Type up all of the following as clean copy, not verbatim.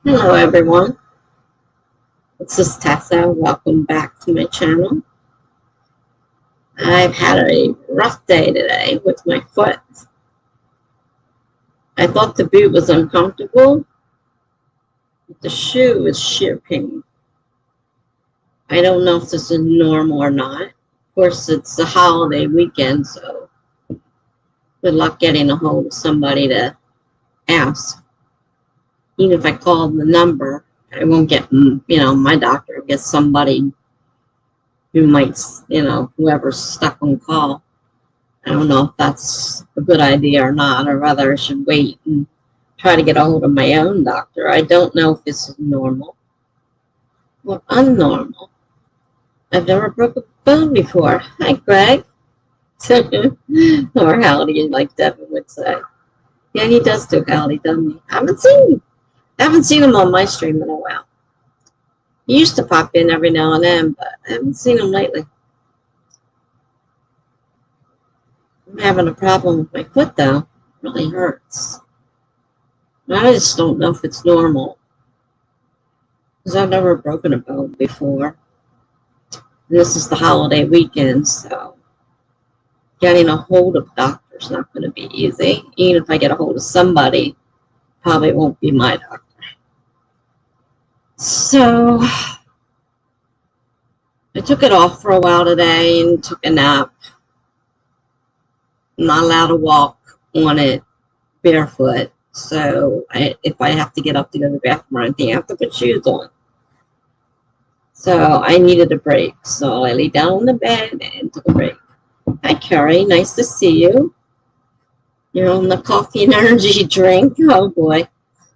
Hello everyone, this is Tessa. Welcome back to my channel. I've had a rough day today with my foot. I thought the boot was uncomfortable, but the shoe is sheer pain. I don't know if this is normal or not. Of course, it's a holiday weekend, so good luck getting a hold of somebody to ask. Even if I call the number, I won't get, my doctor will get somebody who might, whoever's stuck on call. I don't know if that's a good idea or not, or whether I should wait and try to get a hold of my own doctor. I don't know if this is normal or unnormal. I've never broke a bone before. Hi, Greg. Or howdy, like Devin would say. Yeah, he does do howdy, doesn't he? I haven't seen him on my stream in a while. He used to pop in every now and then, but I haven't seen him lately. I'm having a problem with my foot, though. It really hurts. I just don't know if it's normal, because I've never broken a bone before. And this is the holiday weekend, so getting a hold of a doctor is not going to be easy. Even if I get a hold of somebody, probably won't be my doctor. So I took it off for a while today and took a nap. I'm not allowed to walk on it barefoot. So if I have to get up to go to the bathroom or anything, I have to put shoes on. So I needed a break. So I lay down on the bed and took a break. Hi, Carrie. Nice to see you. You're on the coffee and energy drink. Oh, boy.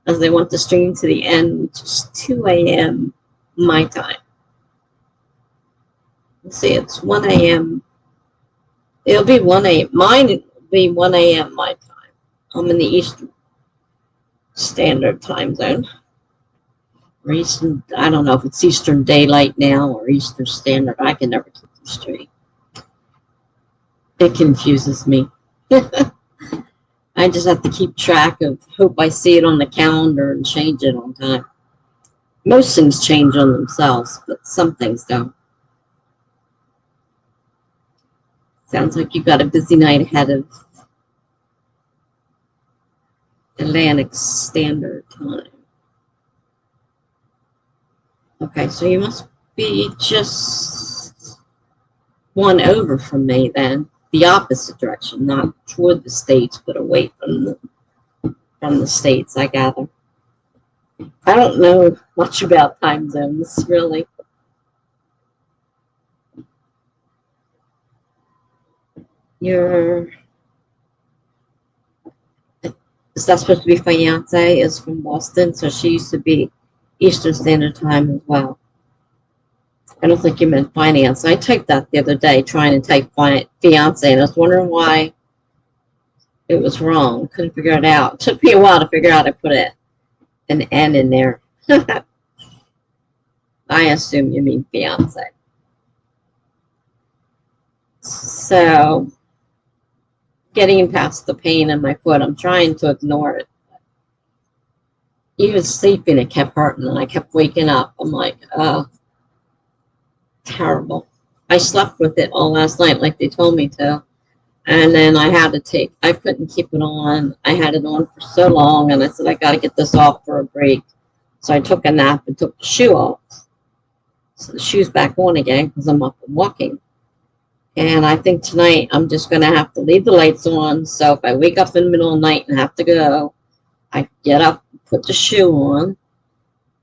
As I want the stream to the end, which is 2 a.m. my time. Let's see, it's 1 a.m. It'll be 1 a.m. Mine will be 1 a.m. my time. I'm in the Eastern Standard Time Zone. Or Eastern, I don't know if it's Eastern Daylight now or Eastern Standard. I can never keep them straight. It confuses me. I just have to keep track of, hope I see it on the calendar and change it on time. Most things change on themselves, but some things don't. Sounds like you've got a busy night ahead of Atlantic Standard Time. Okay, so you must be just one over from me then. The opposite direction, not toward the States, but away from the States, I gather. I don't know much about time zones, really. Is that supposed to be fiance? Is from Boston, so she used to be Eastern Standard Time as well. I don't think you meant finance. I typed that the other day, trying to type fiance, and I was wondering why it was wrong. Couldn't figure it out. It took me a while to figure out I put an N in there. I assume you mean fiance. So, getting past the pain in my foot, I'm trying to ignore it. Even sleeping, it kept hurting, and I kept waking up. I'm like, oh, terrible. I slept with it all last night like they told me to. And then I couldn't keep it on. I had it on for so long, and I said, I got to get this off for a break. So I took a nap and took the shoe off. So the shoe's back on again because I'm up and walking. And I think tonight I'm just going to have to leave the lights on. So if I wake up in the middle of the night and have to go, I get up, put the shoe on,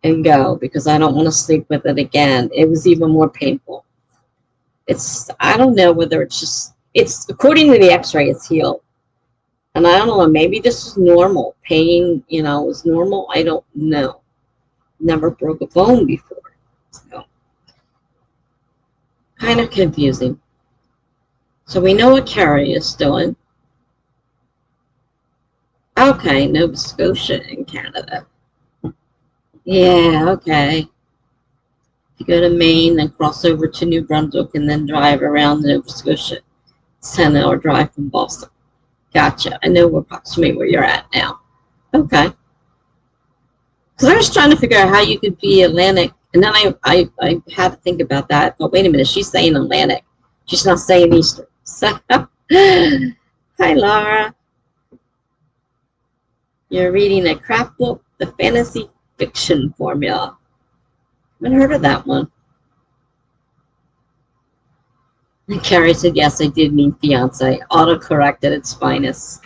and go, because I don't want to sleep with it again. It was even more painful. I don't know whether it's according to the x-ray, it's healed. And I don't know, maybe this is normal. Pain, is normal. I don't know. Never broke a bone before. So, kind of confusing. So we know what Carrie is doing. Okay, Nova Scotia in Canada. Yeah, okay. You go to Maine, then cross over to New Brunswick, and then drive around Nova Scotia. It's 10-hour drive from Boston. Gotcha. I know approximately where you're at now. Okay. Because I was trying to figure out how you could be Atlantic, and then I had to think about that. But wait a minute, she's saying Atlantic. She's not saying Eastern. So, hi, Laura. You're reading a crap book, The Fantasy Fiction Formula. I haven't heard of that one. And Carrie said, yes, I did mean fiance. Autocorrect at its finest.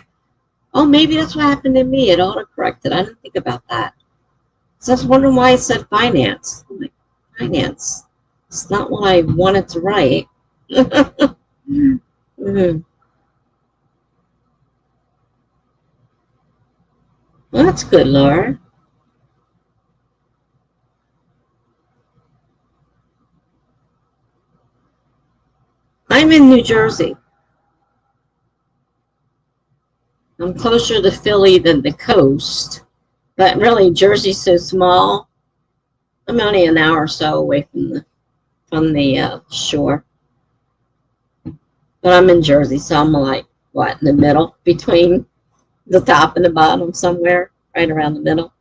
Oh, maybe that's what happened to me. It autocorrected. I didn't think about that. So I was wondering why I said finance. I'm like, finance. It's not what I wanted to write. Mm-hmm. Well, that's good, Laura. I'm in New Jersey. I'm closer to Philly than the coast. But really, Jersey's so small. I'm only an hour or so away from the shore. But I'm in Jersey, so I'm like, what, in the middle? Between the top and the bottom somewhere, right around the middle.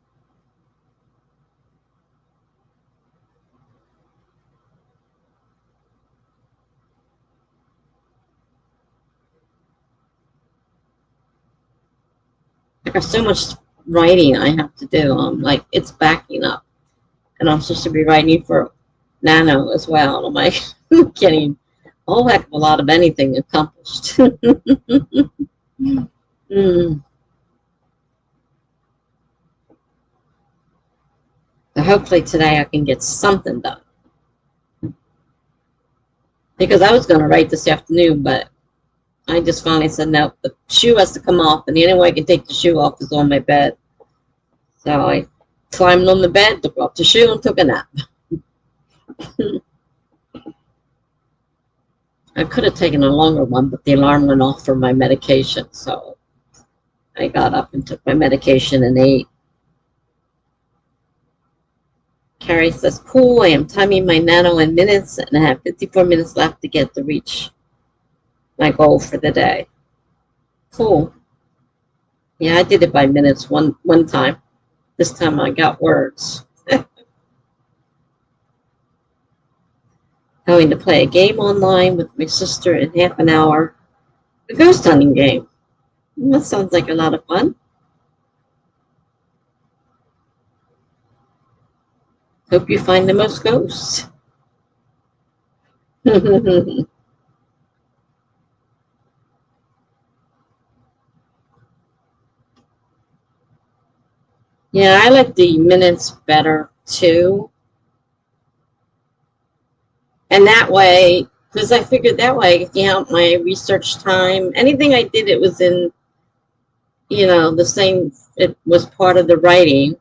I got so much writing I have to do. I'm like, it's backing up. And I'm supposed to be writing for Nano as well. And I'm like, I'm getting a whole heck of a lot of anything accomplished. mm. So hopefully today I can get something done. Because I was going to write this afternoon, but I just finally said, no, the shoe has to come off. And the only way I can take the shoe off is on my bed. So I climbed on the bed, took off the shoe, and took a nap. I could have taken a longer one, but the alarm went off for my medication. So I got up and took my medication and ate. Carrie says, cool, I am timing my nano in minutes, and I have 54 minutes left to get to reach my goal for the day. Cool. Yeah, I did it by minutes one time. This time I got words. Going to play a game online with my sister in half an hour. A ghost hunting game. That sounds like a lot of fun. Hope you find the most ghosts. Yeah, I like the minutes better too. And that way, because I figured that way I could count my research time. Anything I did, it was in, the same, it was part of the writing.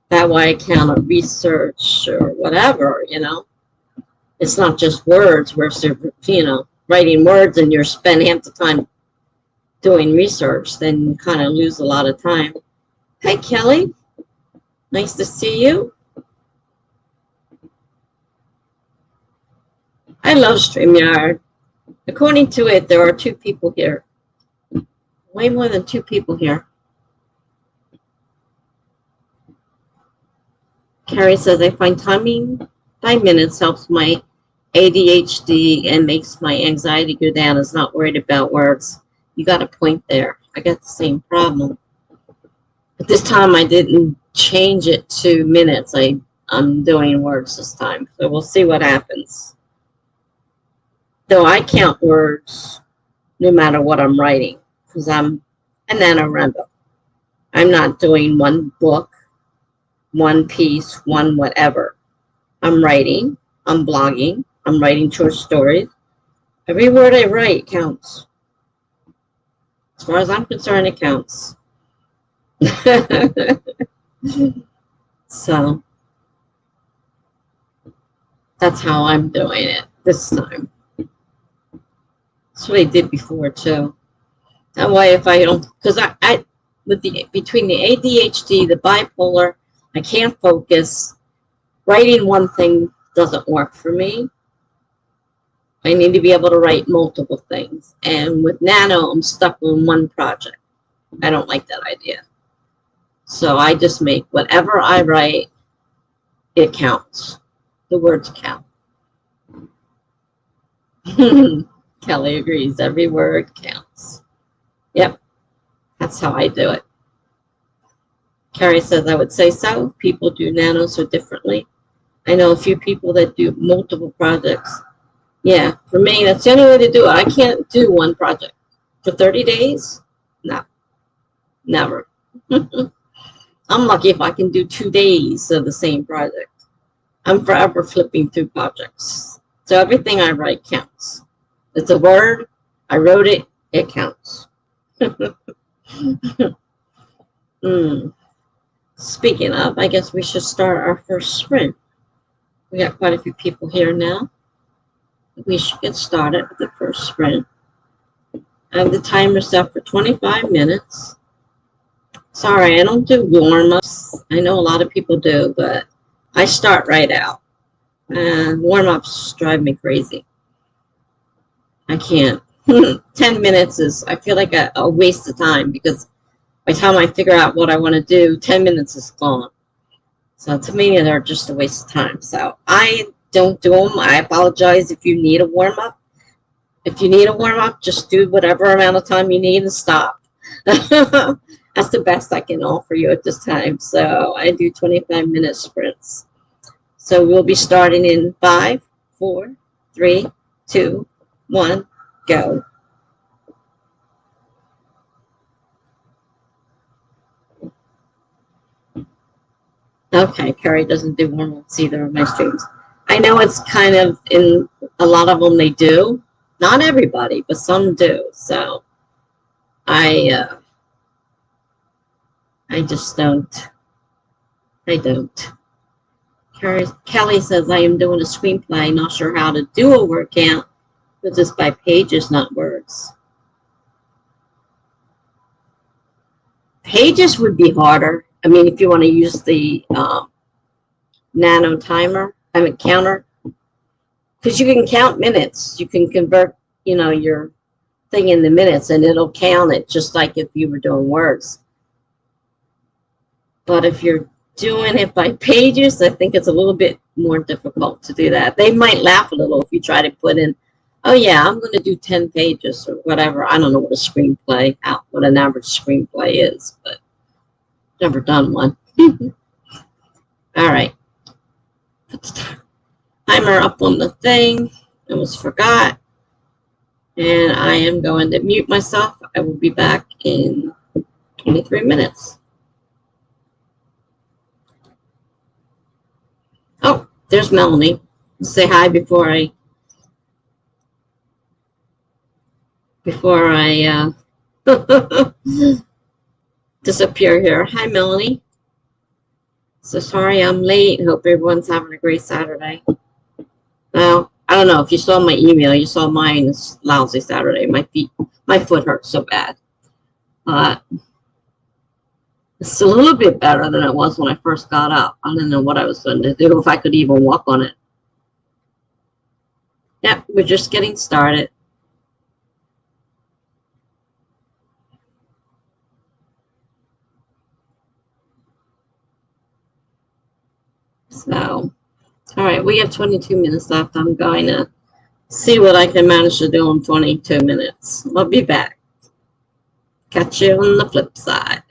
That way I count research or whatever, It's not just words where, writing words and you're spending half the time doing research, then you kind of lose a lot of time. Hi, Kelly. Nice to see you. I love StreamYard. According to it, there are 2 people here. Way more than 2 people here. Carrie says, I find timing by minutes helps my ADHD and makes my anxiety go down. Is not worried about words. You got a point there. I got the same problem. But this time I didn't change it to minutes. I'm doing words this time. So we'll see what happens. Though I count words no matter what I'm writing, because I'm a NaNoWriMo. I'm not doing one book, one piece, one whatever. I'm writing, I'm blogging, I'm writing short stories. Every word I write counts. As far as I'm concerned, it counts. So that's how I'm doing it this time. That's what I did before too. That way, if I don't, because I between the ADHD, the bipolar, I can't focus. Writing one thing doesn't work for me. I need to be able to write multiple things. And with Nano, I'm stuck on one project. I don't like that idea. So I just make whatever I write, it counts. The words count. Kelly agrees. Every word counts. Yep, that's how I do it. Carrie says, I would say so. People do nano so differently. I know a few people that do multiple projects. Yeah, for me, that's the only way to do it. I can't do one project for 30 days. No, never. I'm lucky if I can do 2 days of the same project. I'm forever flipping through projects. So everything I write counts. It's a word. I wrote it. It counts. Speaking of, I guess we should start our first sprint. We got quite a few people here now. We should get started with the first sprint. I have the timer set for 25 minutes. Sorry, I don't do warm-ups. I know a lot of people do, but I start right out. And warm-ups drive me crazy. I can't. 10 minutes is, I feel like a waste of time because by the time I figure out what I want to do, 10 minutes is gone. So to me, they're just a waste of time. So I don't do them. I apologize if you need a warm-up. If you need a warm-up, just do whatever amount of time you need and stop. That's the best I can offer you at this time. So I do 25-minute sprints. So we'll be starting in 5, 4, 3, 2, 1, go. Okay, Carrie doesn't do warm-ups either on my streams. I know it's kind of in a lot of them they do. Not everybody, but some do. So I just don't. I don't. Kelly says I am doing a screenplay. Not sure how to do a word count, but just by pages, not words. Pages would be harder. I mean, if you want to use the nano timer, counter, because you can count minutes. You can convert, your thing in the minutes, and it'll count it just like if you were doing words. But if you're doing it by pages, I think it's a little bit more difficult to do that. They might laugh a little if you try to put in, oh yeah, I'm going to do 10 pages or whatever. I don't know what a screenplay, what an average screenplay is, but never done one. All right. Put the timer up on the thing. I almost forgot. And I am going to mute myself. I will be back in 23 minutes. Oh, there's Melanie. Say hi before I disappear here. Hi, Melanie. So sorry I'm late. Hope everyone's having a great Saturday. Now, I don't know if you saw my email. You saw mine. It's lousy Saturday. My foot hurts so bad. It's a little bit better than it was when I first got up. I didn't know what I was going to do, if I could even walk on it. Yep, we're just getting started. So, all right, we have 22 minutes left. I'm going to see what I can manage to do in 22 minutes. I'll be back. Catch you on the flip side.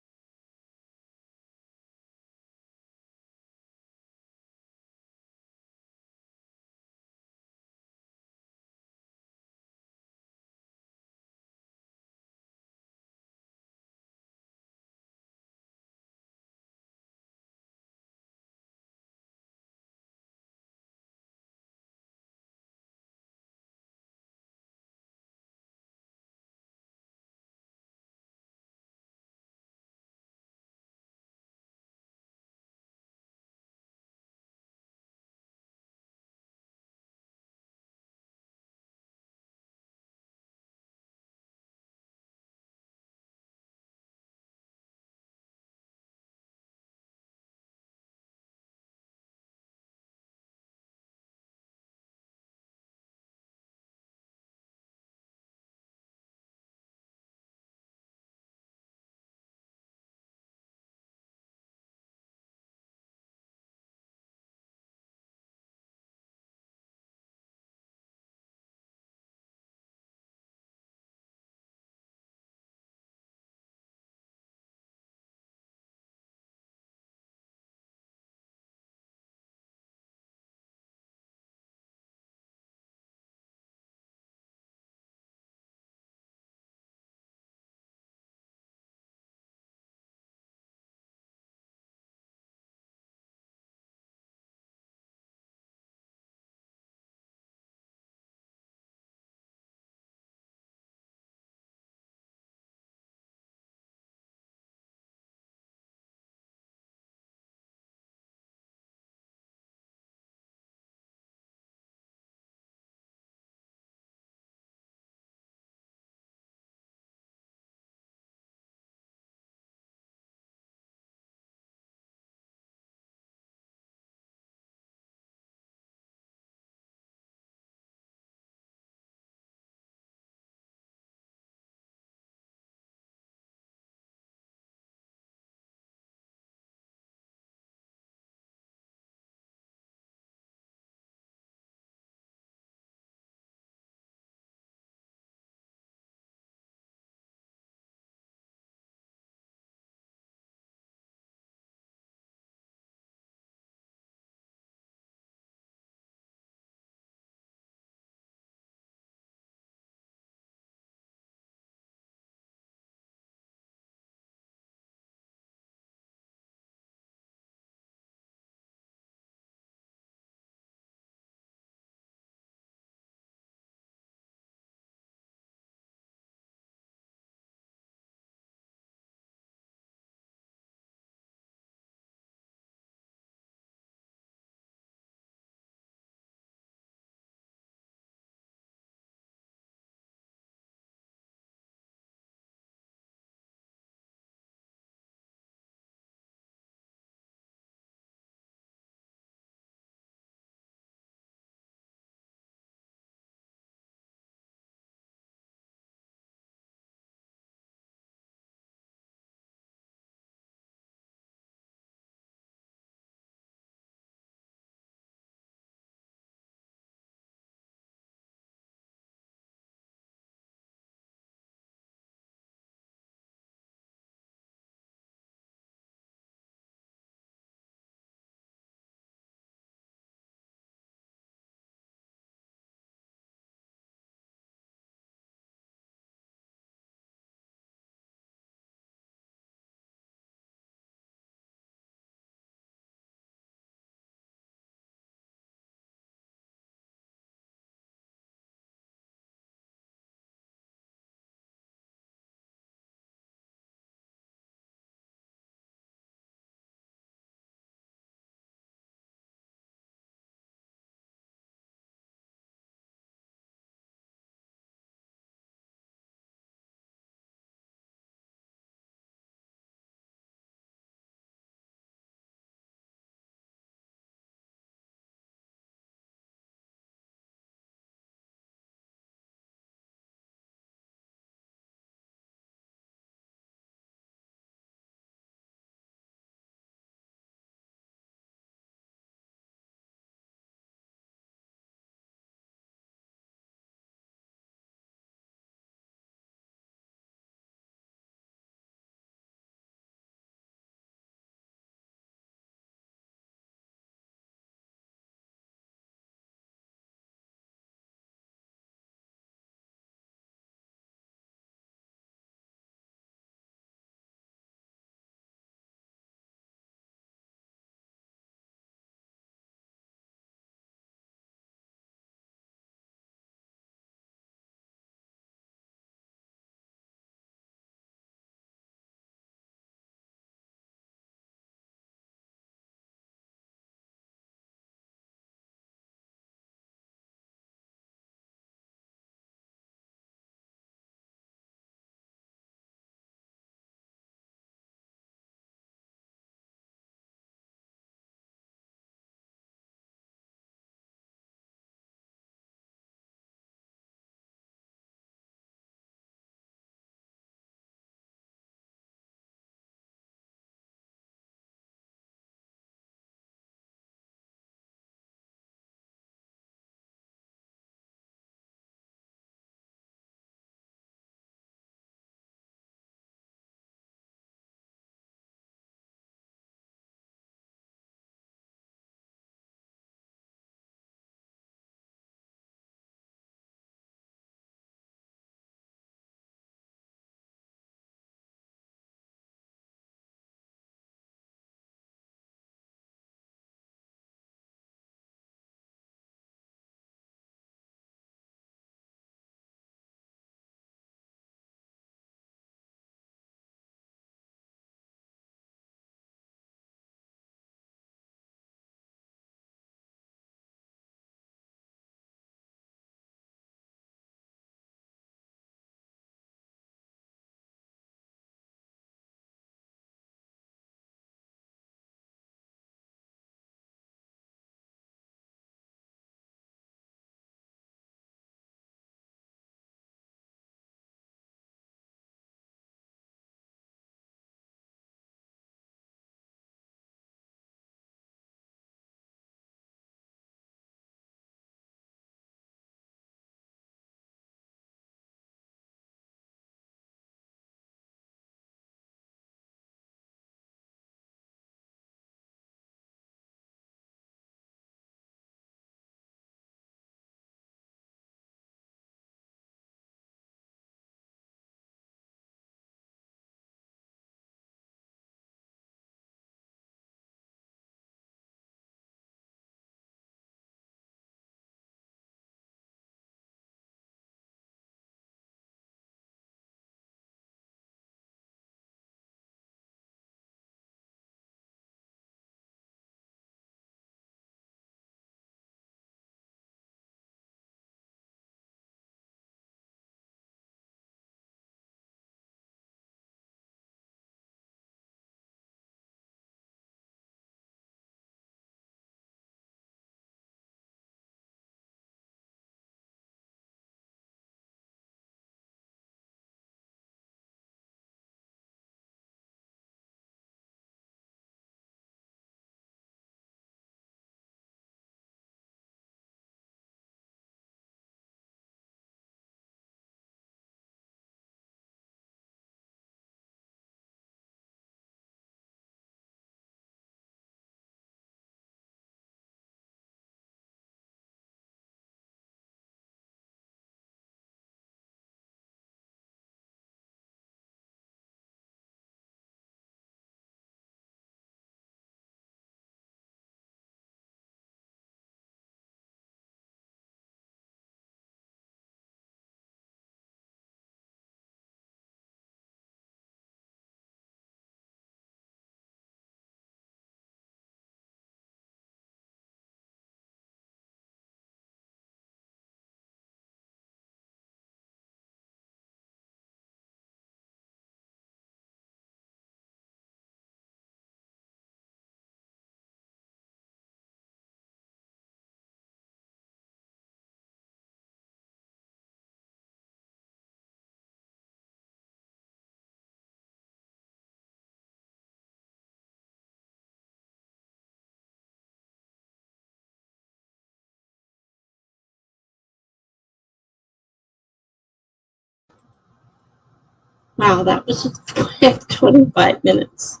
Wow, that was just 25 minutes.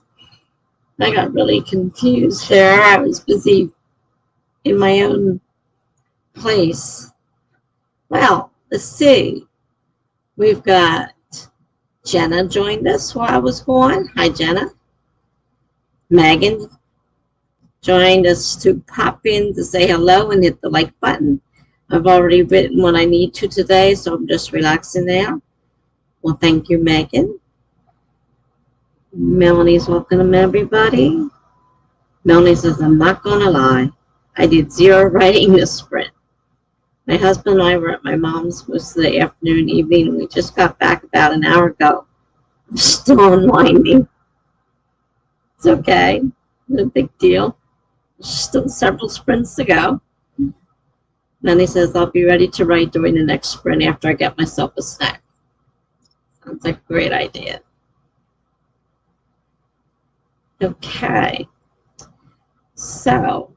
I got really confused there. I was busy in my own place. Well, let's see. We've got Jenna joined us while I was gone. Hi, Jenna. Megan joined us to pop in to say hello and hit the like button. I've already written what I need to today, so I'm just relaxing now. Well, thank you, Megan. Melanie's welcome everybody. Melanie says, I'm not going to lie. I did 0 writing this sprint. My husband and I were at my mom's most of the afternoon, evening, and we just got back about an hour ago. I'm still unwinding. It's okay. No big deal. There's still several sprints to go. Melanie says, I'll be ready to write during the next sprint after I get myself a snack. Sounds like a great idea. Okay. So,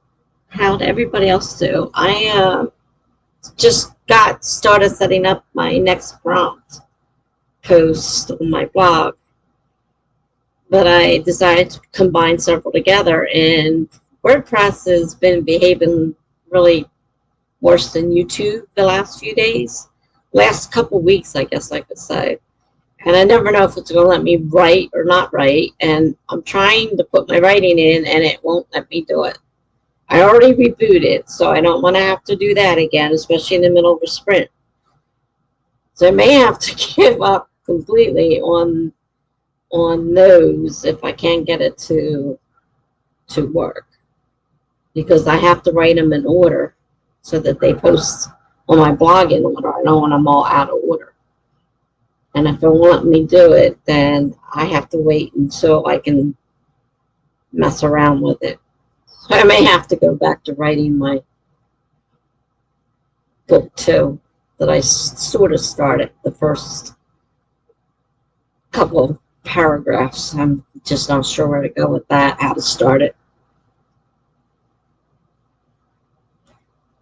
how'd everybody else do? I just got started setting up my next prompt post on my blog, but I decided to combine several together, and WordPress has been behaving really worse than YouTube the last few days, last couple weeks, I guess I could say. And I never know if it's going to let me write or not write, and I'm trying to put my writing in, and it won't let me do it. I already rebooted, so I don't want to have to do that again, especially in the middle of a sprint. So I may have to give up completely on those if I can't get it to work, because I have to write them in order so that they post on my blog in order. I don't want them all out of order. And if it won't let me do it, then I have to wait until I can mess around with it. So I may have to go back to writing my book too, that I sort of started the first couple of paragraphs. I'm just not sure where to go with that, how to start it.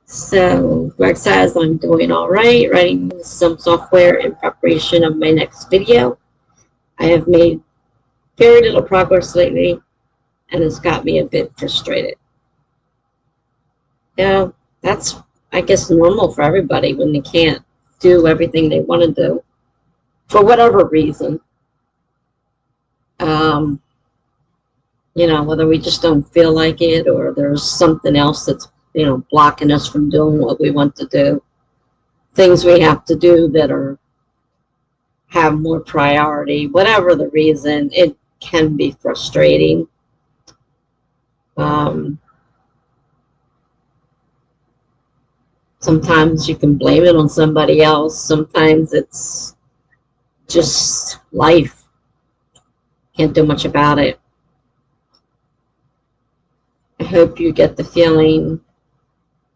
So Greg says, I'm doing all right, writing some software in preparation of my next video. I have made very little progress lately, and it's got me a bit frustrated. Yeah, that's, I guess, normal for everybody when they can't do everything they want to do for whatever reason. You know, whether we just don't feel like it or there's something else that's, you know, blocking us from doing what we want to do. Things we have to do that have more priority, whatever the reason, it can be frustrating. Sometimes you can blame it on somebody else. Sometimes it's just life. Can't do much about it. I hope you get the feeling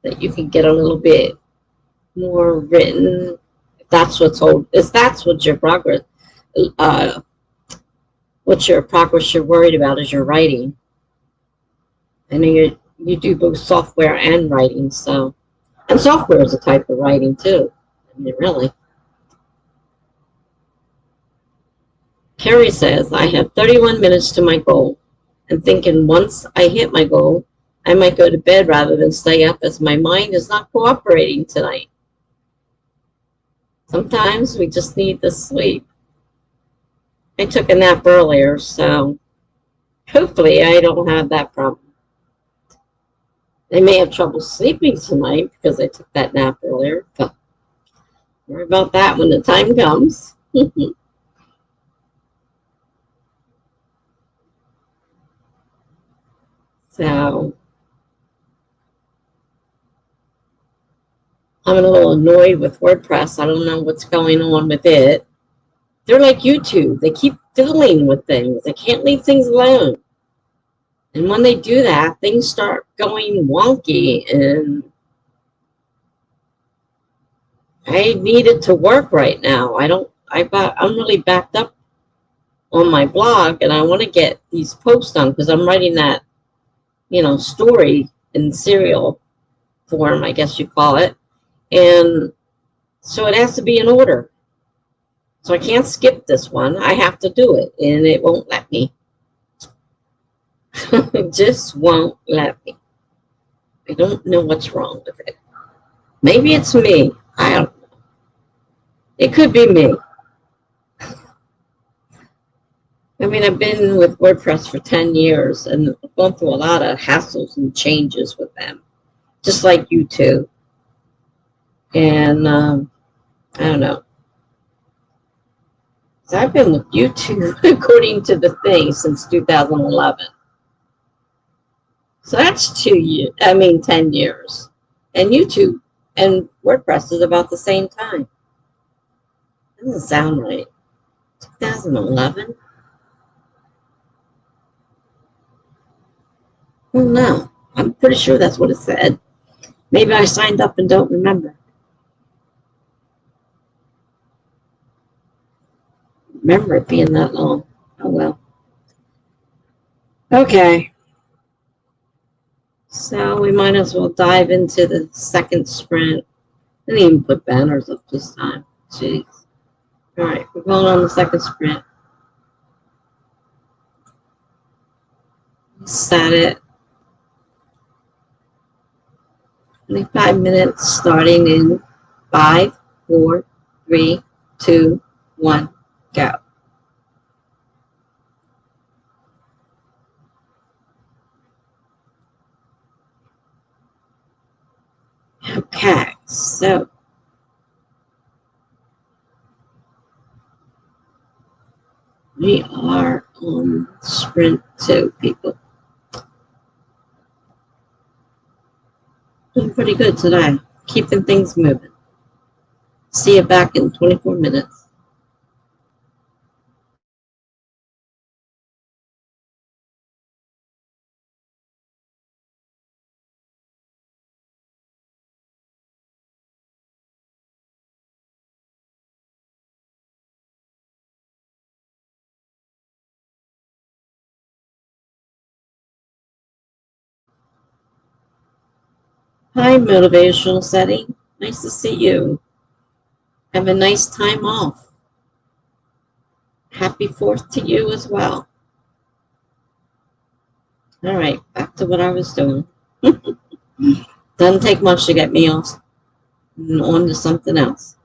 that you can get a little bit more written. If that's what's your progress. What's your progress you're worried about is your writing. I know you do both software and writing, so. And software is a type of writing too. I mean, really. Carrie says, I have 31 minutes to my goal. I'm thinking once I hit my goal, I might go to bed rather than stay up, as my mind is not cooperating tonight. Sometimes we just need the sleep. I took a nap earlier, so hopefully I don't have that problem. I may have trouble sleeping tonight because I took that nap earlier, but worry about that when the time comes. So I'm a little annoyed with WordPress. I don't know what's going on with it. They're like YouTube. They keep fiddling with things. They can't leave things alone. And when they do that, things start going wonky, and I need it to work right now. I'm really backed up on my blog, and I want to get these posts done because I'm writing that, you know, story in serial form, I guess you call it. And so it has to be in order. So I can't skip this one. I have to do it, and it won't let me. It just won't let me. I don't know what's wrong with it. Maybe it's me. I don't know. It could be me. I mean, I've been with WordPress for 10 years and I've gone through a lot of hassles and changes with them, just like you two. And I don't know. So I've been with you two, according to the thing, since 2011. So that's 2 years, 10 years. And YouTube and WordPress is about the same time. Doesn't sound right. 2011? Well, no. I'm pretty sure that's what it said. Maybe I signed up and don't remember. Remember it being that long. Oh, well. Okay. So we might as well dive into the second sprint. I didn't even put banners up this time. Jeez. All right, we're going on the second sprint. Set it. 25 minutes starting in 5, 4, 3, 2, 1, go. Okay, so we are on sprint 2, people. Doing pretty good today. Keeping things moving. See you back in 24 minutes. Hi, motivational setting. Nice to see you. Have a nice time off. Happy 4th to you as well. All right, back to what I was doing. Doesn't take much to get me off and on to something else.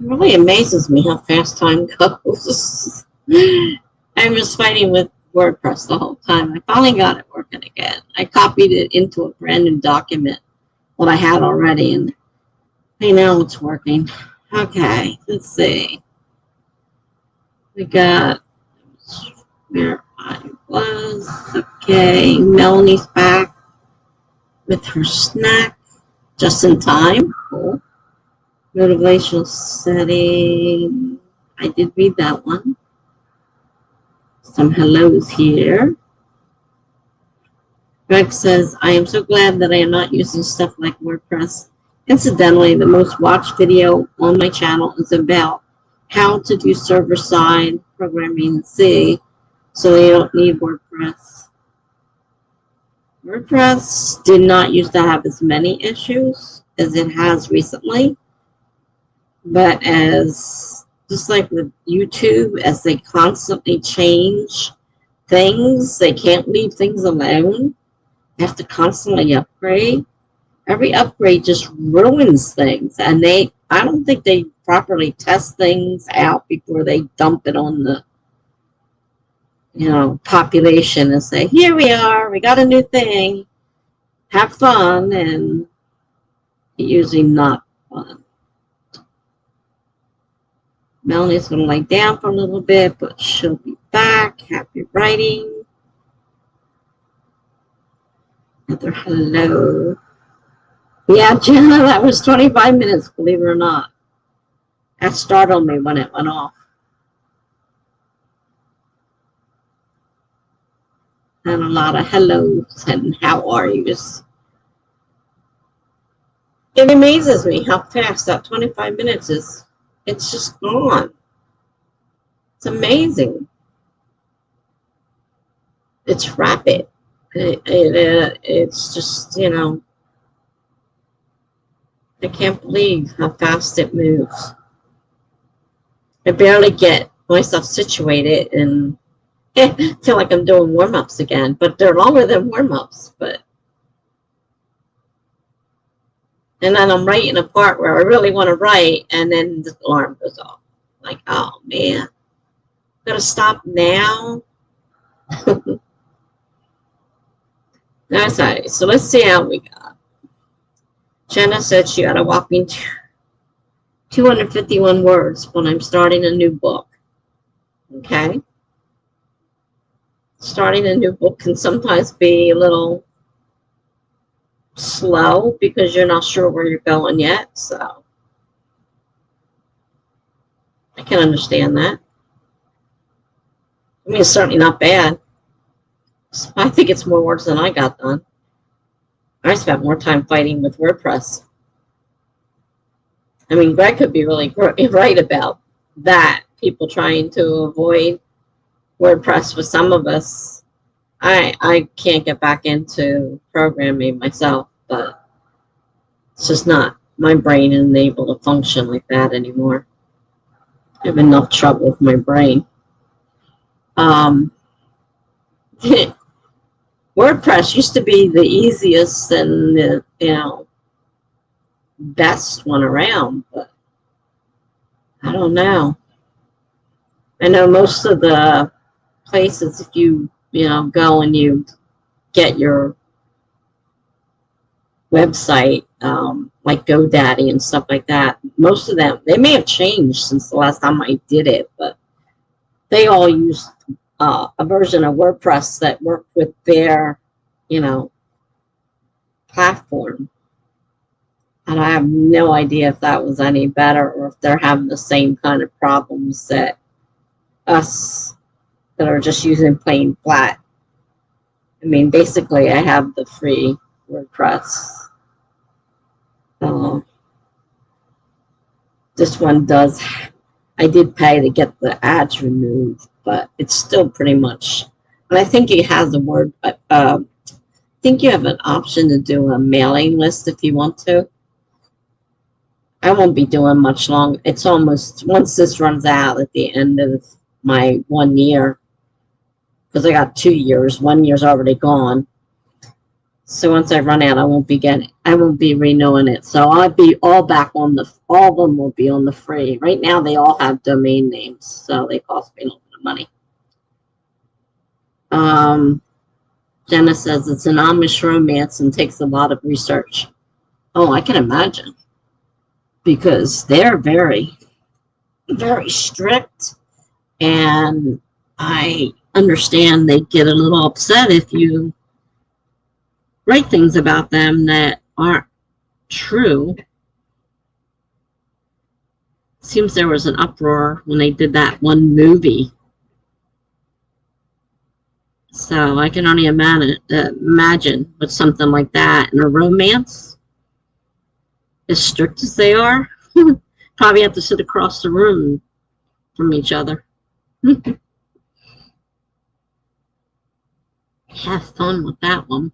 It really amazes me how fast time goes. I was fighting with WordPress the whole time. I finally got it working again. I copied it into a brand new document that I had already, and hey, now it's working. Okay, let's see. We got where I was. Okay, Melanie's back with her snack just in time. Cool. Motivational setting. I did read that one. Some hellos here. Greg says, I am so glad that I am not using stuff like WordPress. Incidentally, the most watched video on my channel is about how to do server-side programming in C, so you don't need WordPress. WordPress did not used to have as many issues as it has recently, but as just like with YouTube, as they constantly change things, they can't leave things alone. They have to constantly upgrade. Every upgrade just ruins things, and I don't think they properly test things out before they dump it on the population and say, here we are, we got a new thing, have fun, and usually not fun. Melanie's going to lay down for a little bit, but she'll be back. Happy writing. Another hello. Yeah, Jenna, that was 25 minutes, believe it or not. That startled me when it went off. And a lot of hellos and how are yous. It amazes me how fast that 25 minutes is. It's just gone. It's amazing. It's rapid. It's just, I can't believe how fast it moves. I barely get myself situated and feel like I'm doing warm-ups again, but they're longer than warm-ups. And then I'm writing a part where I really want to write, and then the alarm goes off. Like, oh man, gotta stop now. That's all right. So let's see how we got. Jenna said she got a whopping 251 words when I'm starting a new book. Okay. Starting a new book can sometimes be a little slow because you're not sure where you're going yet. So I can understand that. I mean, it's certainly not bad. I think it's more words than I got done. I spent more time fighting with WordPress. I mean, Greg could be really right about that. People trying to avoid WordPress for some of us. I can't get back into programming myself, but it's just not, my brain isn't able to function like that anymore. I have enough trouble with my brain. WordPress used to be the easiest and the best one around, but I don't know. I know most of the places, if you go and you get your website, like GoDaddy and stuff like that, most of them, they may have changed since the last time I did it, but they all use a version of WordPress that worked with their, platform. And I have no idea if that was any better or if they're having the same kind of problems that us that are just using plain flat. I mean, basically, I have the free WordPress. This one does, I did pay to get the ads removed, but it's still pretty much, and I think it has a word, I think you have an option to do a mailing list if you want to. I won't be doing much long. It's almost, once this runs out at the end of my 1 year, because I got 2 years, 1 year's already gone. So once I run out, I won't be renewing it. So I'll be all back on all of them will be on the free. Right now they all have domain names, so they cost me a little bit of money. Jenna says it's an Amish romance and takes a lot of research. Oh, I can imagine. Because they're very, very strict, and I understand they get a little upset if you write things about them that aren't true. Seems there was an uproar when they did that one movie. So I can only imagine with something like that in a romance, as strict as they are, probably have to sit across the room from each other. Have fun with that one.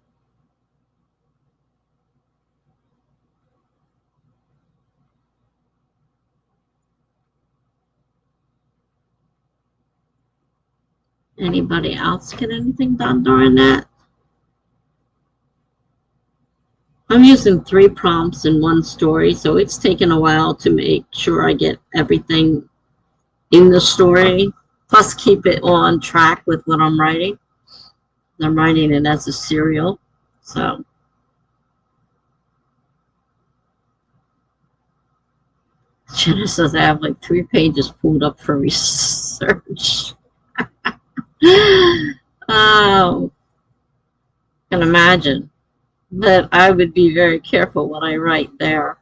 Anybody else get anything done during that? I'm using 3 prompts in one story, so it's taken a while to make sure I get everything in the story, plus keep it on track with what I'm writing. I'm writing it as a serial, so. Jenna says I have like 3 pages pulled up for research. Oh, I can imagine. But I would be very careful what I write there.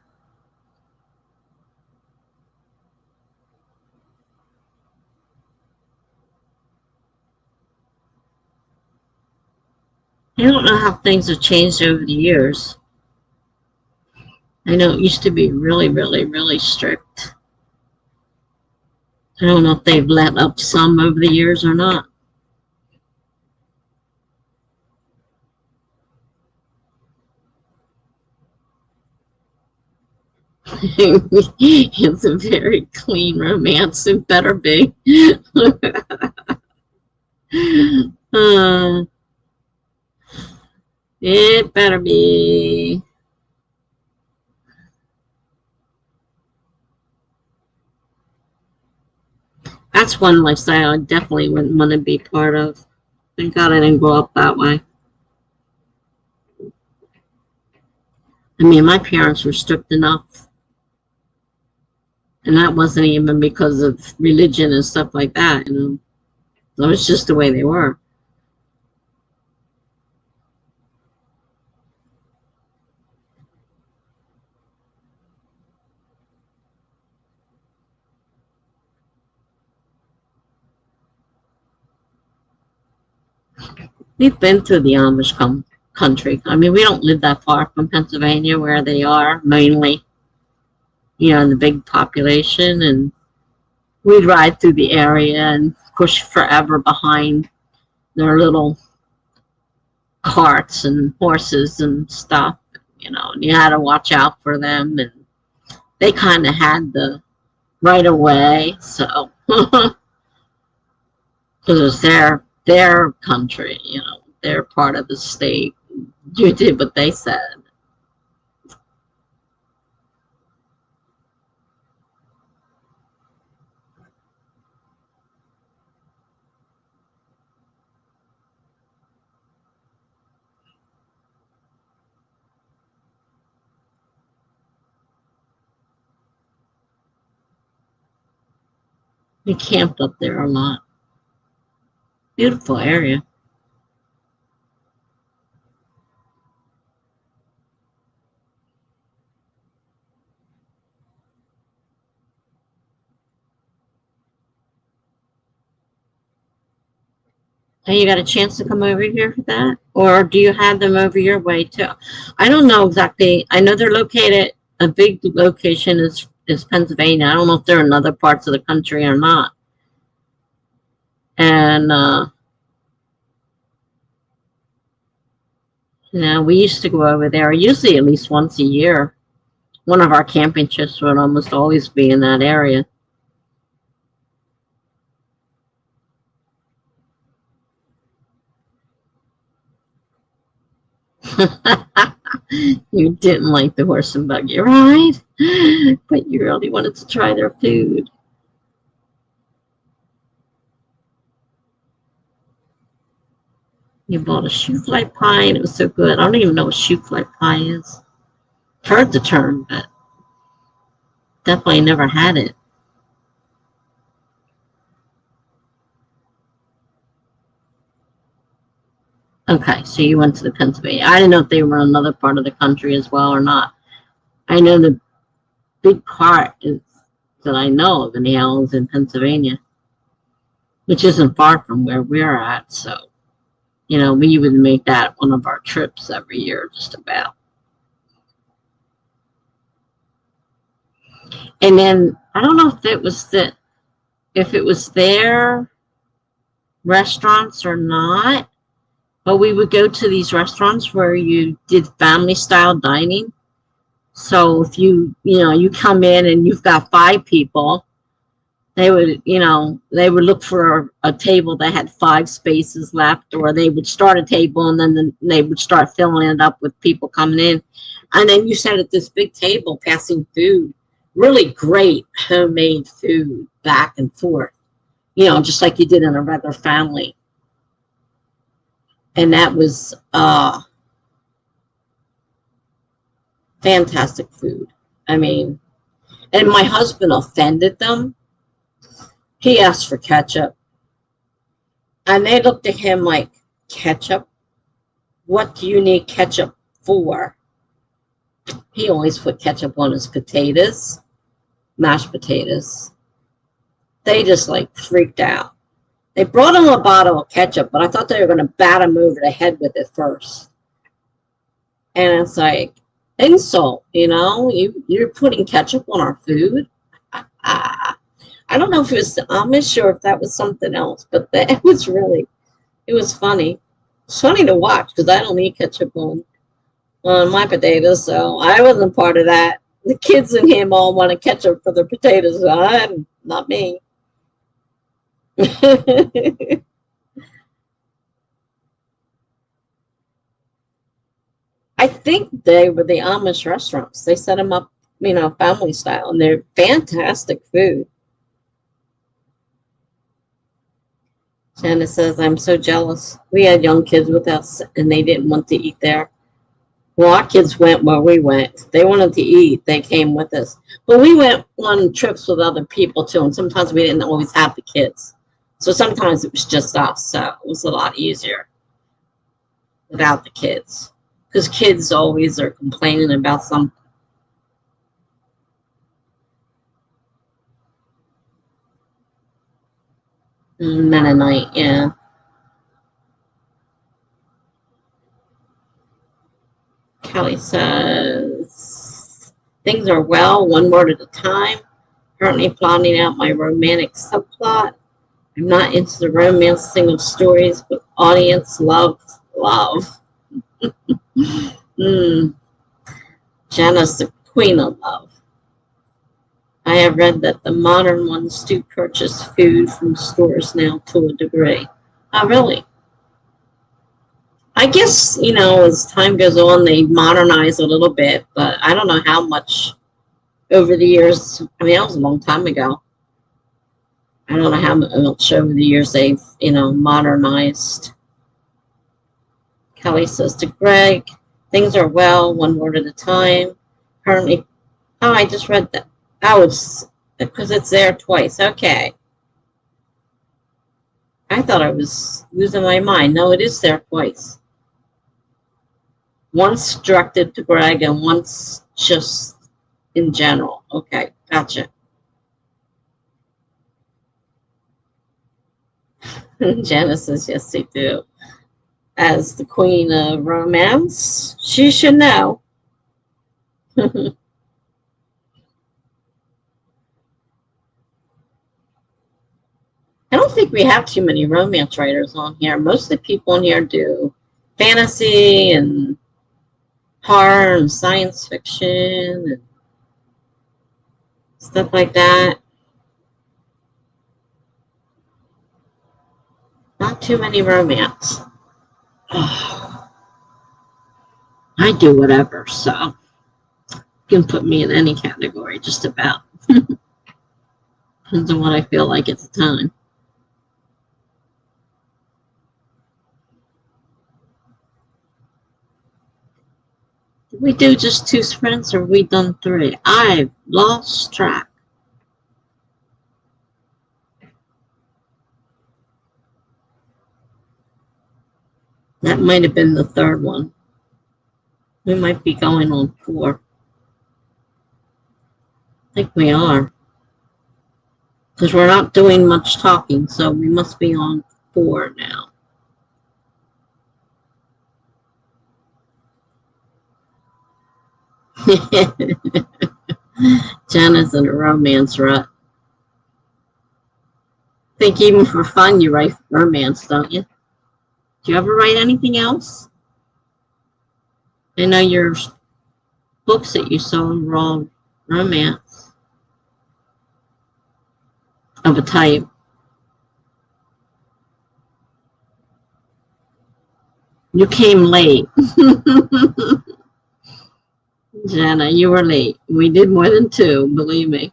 I don't know how things have changed over the years. I know it used to be really, really, really strict. I don't know if they've let up some over the years or not. It's a very clean romance. It better be. uh, it better be. That's one lifestyle I definitely wouldn't want to be part of. Thank God I didn't grow up that way. I mean, my parents were strict enough. And that wasn't even because of religion and stuff like that, you know. So it's just the way they were. We've been to the Amish country. I mean, we don't live that far from Pennsylvania where they are mainly, you know, in the big population. And we'd ride through the area and push forever behind their little carts and horses and stuff, you know, and you had to watch out for them. And they kind of had the right of way, so because it's their country, you know, they're part of the state. You did what they said. We camped up there a lot. Beautiful area. And you got a chance to come over here for that? Or do you have them over your way too? I don't know exactly. I know they're located, a big location is Pennsylvania. I don't know if they're in other parts of the country or not. And, you know, we used to go over there usually at least once a year. One of our camping trips would almost always be in that area. You didn't like the horse and buggy ride, but you really wanted to try their food. You bought a shoe fly pie, and it was so good. I don't even know what shoe fly pie is. Heard the term, but definitely never had it. Okay, so you went to the Pennsylvania. I didn't know if they were in another part of the country as well or not. I know the big part is that I know of anyhow is in Pennsylvania, which isn't far from where we're at. So, we would make that one of our trips every year, just about. And then I don't know if it was their restaurants or not, but we would go to these restaurants where you did family style dining. So if you come in and you've got 5 people, they would look for a table that had 5 spaces left, or they would start a table and then they would start filling it up with people coming in. And then you sat at this big table passing food, really great homemade food back and forth, just like you did in a regular family. And that was fantastic food. I mean, and my husband offended them. He asked for ketchup. And they looked at him like, ketchup? What do you need ketchup for? He always put ketchup on his potatoes, mashed potatoes. They just like freaked out. They brought him a bottle of ketchup, but I thought they were going to bat him over the head with it first. And it's like, insult, you're putting ketchup on our food. I don't know if it was the Amish or if that was something else, but it was funny. It's funny to watch because I don't eat ketchup on my potatoes, so I wasn't part of that. The kids and him all wanted ketchup for their potatoes. So I'm not me. I think they were the Amish restaurants. They set them up, family style, and they're fantastic food. Shanna says, I'm so jealous. We had young kids with us, and they didn't want to eat there. Well, our kids went where we went. They wanted to eat. They came with us. But we went on trips with other people, too, and sometimes we didn't always have the kids. So sometimes it was just us, so it was a lot easier without the kids. Because kids always are complaining about something. Mennonite, yeah. Kelly says, things are well, one word at a time. Currently plotting out my romantic subplot. I'm not into the romance single stories, but audience loves love. Jana's the queen of love. I have read that the modern ones do purchase food from stores now to a degree. Oh, really? I guess, as time goes on, they modernize a little bit, but I don't know how much over the years. I mean, that was a long time ago. I don't know how much over the years they've, modernized. Kelly says to Greg, things are well, one word at a time. Currently, oh, I just read that. Oh, it's because it's there twice. Okay. I thought I was losing my mind. No, it is there twice. Once directed to Greg and once just in general. Okay, gotcha. Janice says, yes, they do. As the queen of romance, she should know. I don't think we have too many romance writers on here. Most of the people on here do fantasy and horror and science fiction and stuff like that. Not too many romance. I do whatever, so you can put me in any category, just about. Depends on what I feel like at the time. Did we do just 2 sprints or have we done 3? I've lost track. That might have been the 3rd one. We might be going on 4. I think we are. Because we're not doing much talking, so we must be on 4 now. Jenna's in a romance rut. I think even for fun you write romance, don't you? Do you ever write anything else? I know your books that you sold were all romance of a type. You came late. Jenna, you were late. We did more than 2, believe me.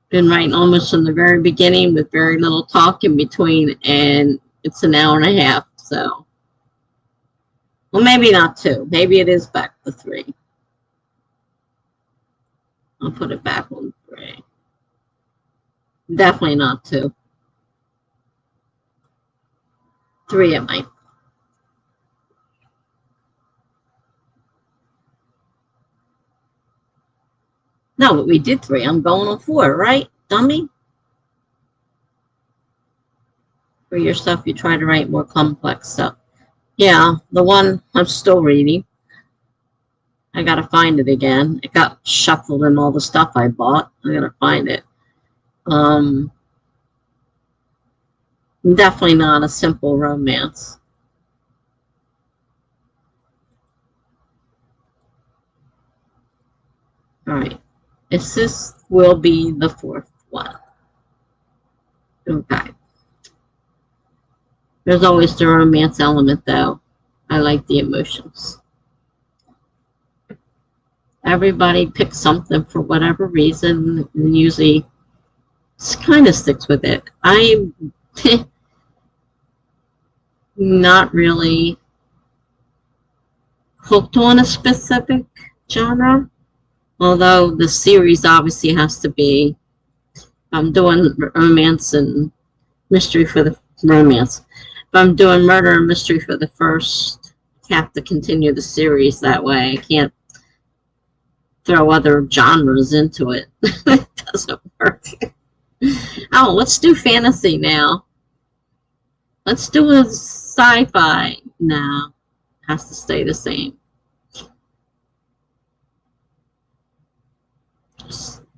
Been writing almost from the very beginning with very little talk in between, and it's an hour and a half, so. Well, maybe not 2. Maybe it is back to 3. I'll put it back on 3. Definitely not 2. 3 it might. No, but we did 3. I'm going on 4, right, dummy? For your stuff, you try to write more complex stuff. Yeah, the one I'm still reading. I gotta find it again. It got shuffled in all the stuff I bought. I gotta find it. Definitely not a simple romance. All right. This will be the 4th one. Okay. There's always the romance element, though. I like the emotions. Everybody picks something for whatever reason, and usually kind of sticks with it. I'm not really hooked on a specific genre, although the series obviously has to be. I'm doing romance and mystery for the romance. If I'm doing murder and mystery for the first, I have to continue the series that way. I can't throw other genres into it. It doesn't work. Oh, let's do fantasy now. Let's do a sci-fi. No, has to stay the same. A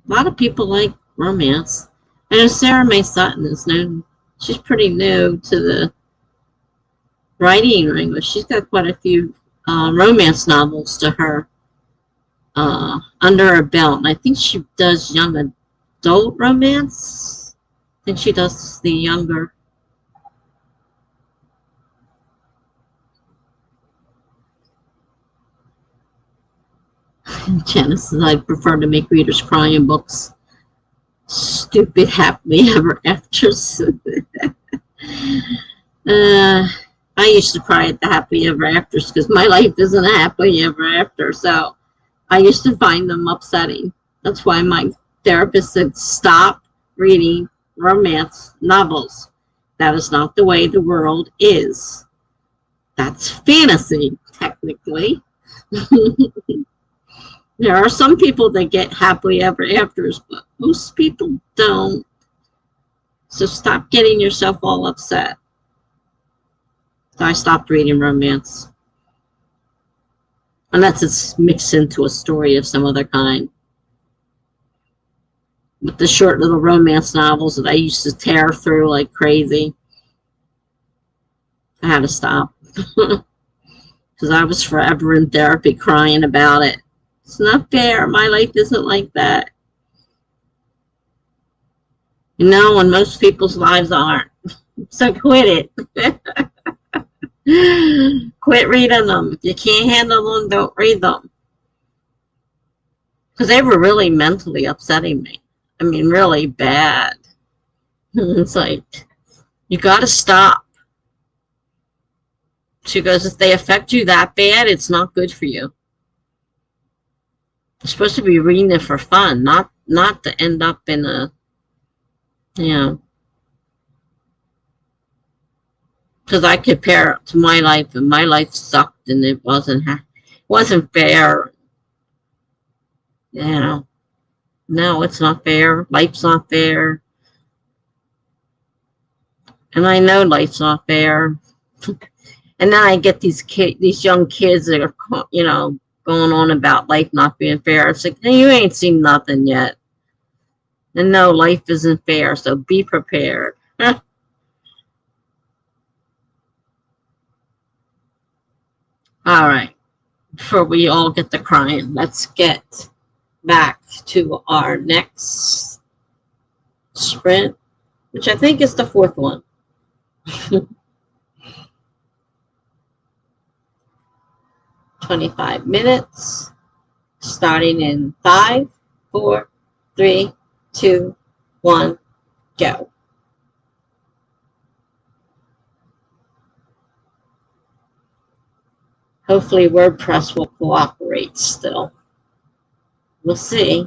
lot of people like romance. I know Sarah Mae Sutton is known. She's pretty new to the writing English. She's got quite a few romance novels to her under her belt. And I think she does young adult romance. I think she does the younger. Janice says, I prefer to make readers cry in books. Stupid happily ever afters. I used to cry at the happily ever afters because my life isn't a happily ever after. So I used to find them upsetting. That's why my therapist said, stop reading romance novels. That is not the way the world is. That's fantasy, technically. There are some people that get happily ever afters, but most people don't. So stop getting yourself all upset. So I stopped reading romance. Unless it's mixed into a story of some other kind. With the short little romance novels that I used to tear through like crazy, I had to stop. Because I was forever in therapy crying about it. It's not fair. My life isn't like that. You know, and most people's lives aren't. So quit it. Quit reading them. If you can't handle them, don't read them. Because they were really mentally upsetting me. I mean, really bad. It's like, you got to stop. She goes, if they affect you that bad, it's not good for you. You're supposed to be reading it for fun, not to end up in a, you know, because I compare it to my life, and my life sucked, and it wasn't fair. You know, no, it's not fair. Life's not fair, and I know life's not fair. And then I get these young kids that are, going on about life not being fair. It's like, hey, you ain't seen nothing yet. And no, life isn't fair, so be prepared. All right, before we all get to crying, let's get back to our next sprint, which I think is the fourth one. 25 minutes, starting in 5, 4, 3, 2, 1, go. Hopefully WordPress will cooperate still. We'll see.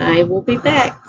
I will be back.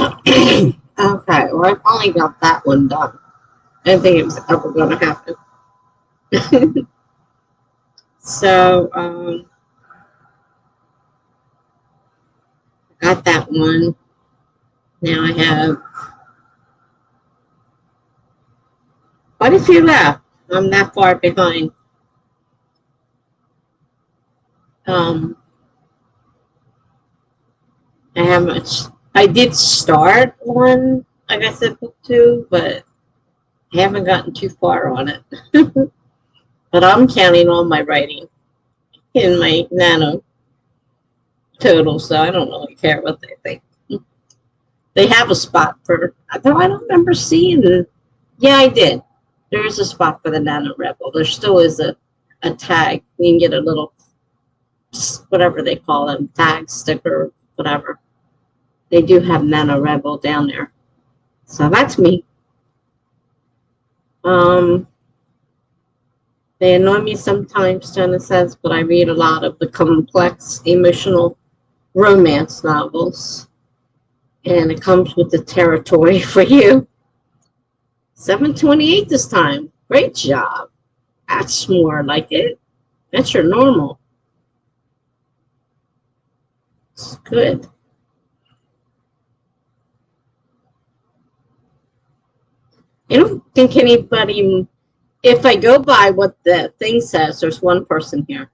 Okay, well, I finally got that one done. I didn't think it was ever going to happen. So, got that one. Now I have quite a few left. I'm that far behind. Um, I haven't. I did start one, like I said, book two, but I haven't gotten too far on it. But I'm counting all my writing in my nano total, so I don't really care what they think. They have a spot for, though I don't remember seeing it. Yeah, I did. There is a spot for the Nano Rebel. There still is a tag. You can get a little, whatever they call them, tag, sticker, whatever. They do have Nano Rebel down there. So that's me. They annoy me sometimes, Jenna says, but I read a lot of the complex, emotional romance novels. And it comes with the territory for you. 728 this time. Great job. That's more like it. That's your normal. It's good. I don't think anybody, if I go by what the thing says, there's one person here.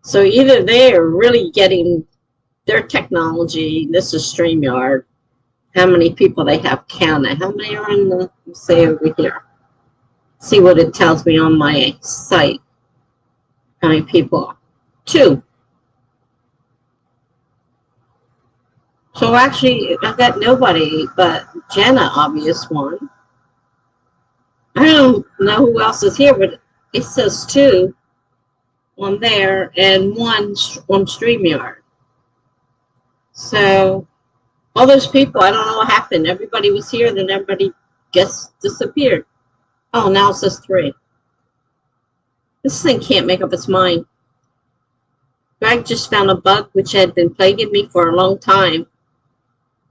So either they are really getting their technology, this is StreamYard, how many people they have counted. How many are in the, say over here? See what it tells me on my site. How many people? 2. So actually, I've got nobody but Jenna, obvious one. I don't know who else is here, but it says 2 on there and 1 on StreamYard. So all those people, I don't know what happened. Everybody was here, then everybody just disappeared. Oh, now it says 3. This thing can't make up its mind. Greg just found a bug which had been plaguing me for a long time.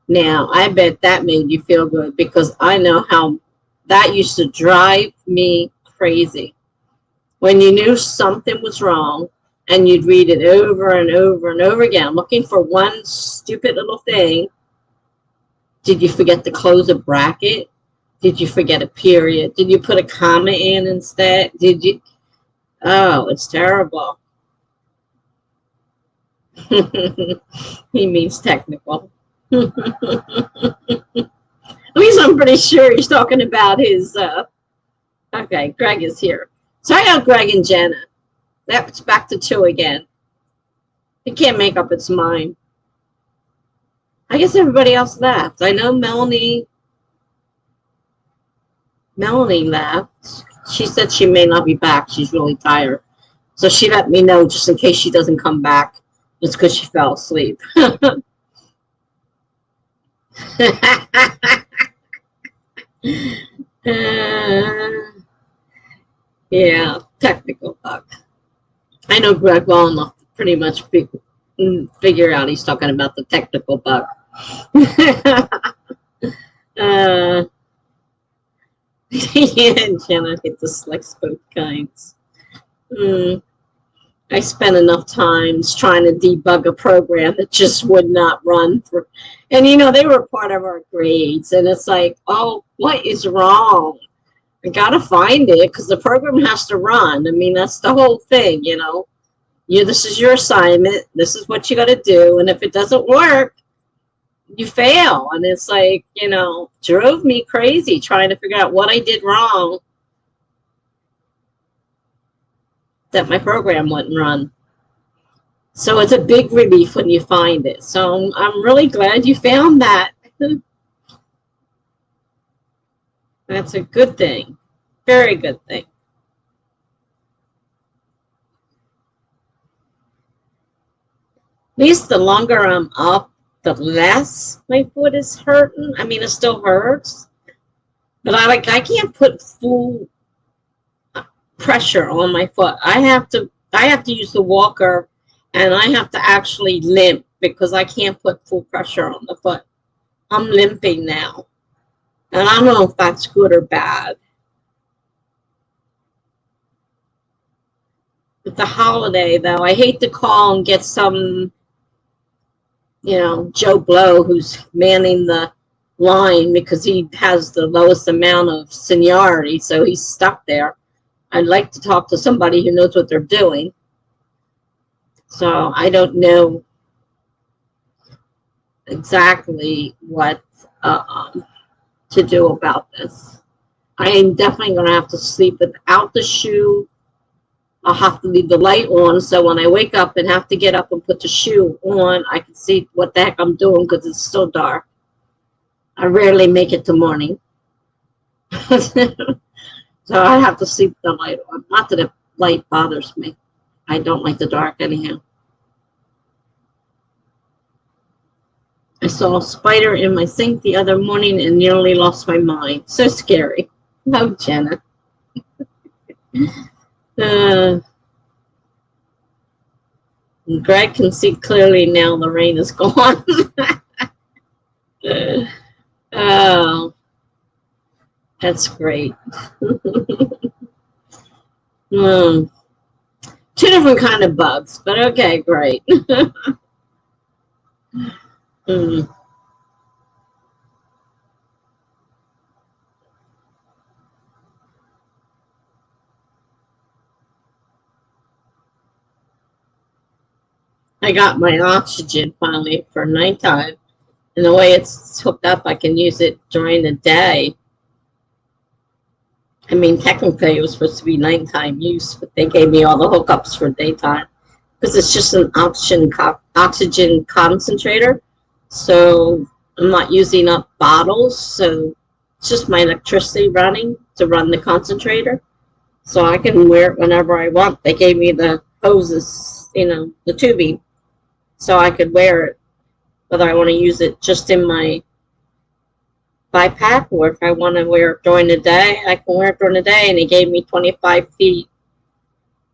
Now, I bet that made you feel good because I know how that used to drive me crazy. When you knew something was wrong and you'd read it over and over and over again, looking for one stupid little thing. Did you forget to close a bracket? Did you forget a period? Did you put a comma in instead? Did you? Oh, it's terrible. He means technical. At least I'm pretty sure he's talking about his, okay, Greg is here. So I got Greg and Jenna. That's back to 2 again. It can't make up its mind. I guess everybody else left. I know Melanie left. She said she may not be back. She's really tired. So she let me know just in case she doesn't come back. It's because she fell asleep. Yeah, technical bug. I know Greg well enough to pretty much figure out he's talking about the technical bug. Yeah, Jenna hit the slicks both kinds. I spent enough times trying to debug a program that just would not run for, and they were part of our grades, and it's like, oh, what is wrong? I gotta find it because the program has to run. I mean, that's the whole thing, this is your assignment, this is what you got to do, and if it doesn't work, you fail. And it's like, drove me crazy trying to figure out what I did wrong that my program wouldn't run. So it's a big relief when you find it. So I'm really glad you found that. That's a good thing. Very good thing. At least the longer I'm up, the less my foot is hurting. I mean, it still hurts, but I can't put full pressure on my foot. I have to use the walker, and I have to actually limp because I can't put full pressure on the foot. I'm limping now. And I don't know if that's good or bad. With the holiday, though, I hate to call and get some, Joe Blow who's manning the line because he has the lowest amount of seniority, so he's stuck there. I'd like to talk to somebody who knows what they're doing. So I don't know exactly what to do about this. I am definitely going to have to sleep without the shoe. I'll have to leave the light on, so when I wake up and have to get up and put the shoe on, I can see what the heck I'm doing because it's still dark. I rarely make it to morning. So I have to sleep with the light on. Not that the light bothers me. I don't like the dark anyhow. I saw a spider in my sink the other morning and nearly lost my mind. So scary. Oh, Jenna. Greg can see clearly now the rain is gone. Oh, that's great. Two different kind of bugs, but okay, great. I got my oxygen finally for nighttime. And the way it's hooked up, I can use it during the day. I mean, technically it was supposed to be nighttime use, but they gave me all the hookups for daytime because it's just an oxygen concentrator. So I'm not using up bottles. So it's just my electricity running to run the concentrator. So I can wear it whenever I want. They gave me the hoses, the tubing, so I could wear it, whether I want to use it just in my BiPAP or if I want to wear it during the day, I can wear it during the day. And he gave me 25 feet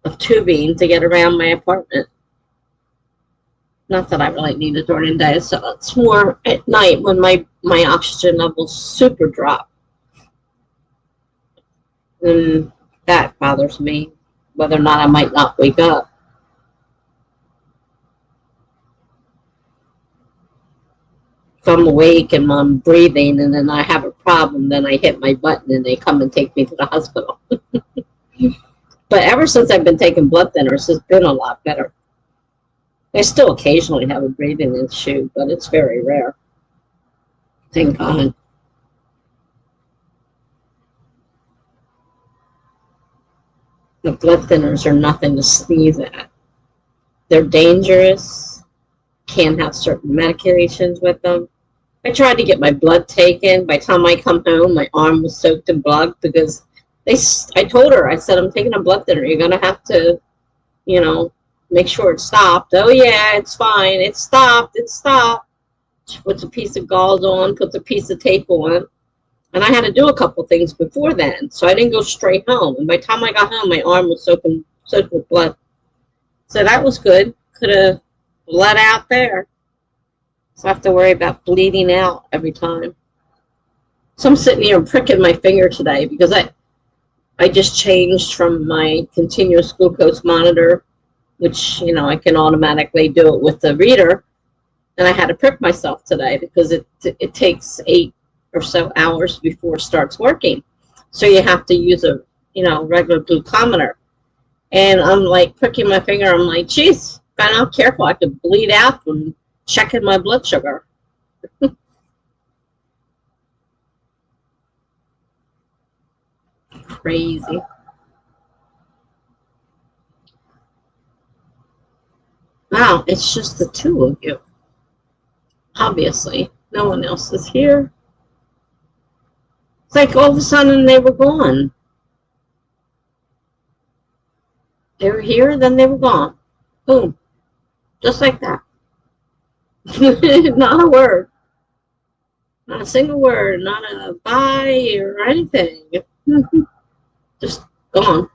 of tubing to get around my apartment. Not that I really need it during the day, so it's more at night when my oxygen levels super drop. And that bothers me, whether or not I might not wake up. If I'm awake and I'm breathing and then I have a problem, then I hit my button and they come and take me to the hospital. But ever since I've been taking blood thinners, it's been a lot better. I still occasionally have a breathing issue, but it's very rare. Thank God. The blood thinners are nothing to sneeze at. They're dangerous. Can't have certain medications with them. I tried to get my blood taken. By the time I come home, my arm was soaked in blood because I told her, I said, I'm taking a blood thinner. You're going to have to, make sure it stopped. Oh, yeah, it's fine. It stopped. It stopped. She puts a piece of gauze on, puts a piece of tape on. And I had to do a couple things before then, so I didn't go straight home. And by the time I got home, my arm was soaked with blood. So that was good. Could have bled out there. So I have to worry about bleeding out every time. So I'm sitting here pricking my finger today because I just changed from my continuous glucose monitor, which, I can automatically do it with the reader. And I had to prick myself today because it takes 8 or so hours before it starts working. So you have to use a, regular glucometer. And I'm like pricking my finger. I'm like, geez, if I'm not careful, I could bleed out from checking my blood sugar. Crazy. Wow, it's just the two of you. Obviously, no one else is here. It's like all of a sudden they were gone. They were here, then they were gone. Boom. Just like that. Not a word. Not a single word. Not a bye or anything. Just gone.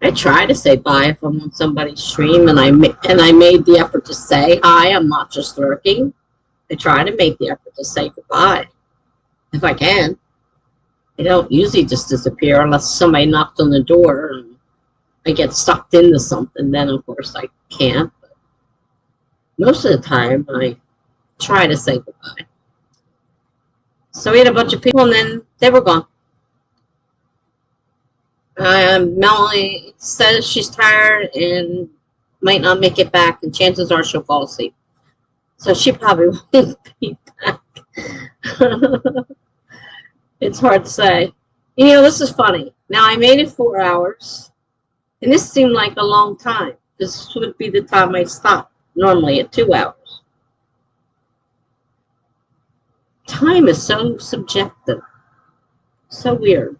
I try to say bye if I'm on somebody's stream, and I made the effort to say hi. I'm not just lurking. I try to make the effort to say goodbye if I can. I don't usually just disappear unless somebody knocks on the door and I get sucked into something. Then, of course, I can't. But most of the time, I try to say goodbye. So we had a bunch of people, and then they were gone. Melanie says she's tired and might not make it back, and chances are she'll fall asleep. So she probably won't be back. It's hard to say. You know, this is funny. Now, I made it 4 hours, and this seemed like a long time. This would be the time I stop, normally at 2 hours. Time is so subjective. So weird.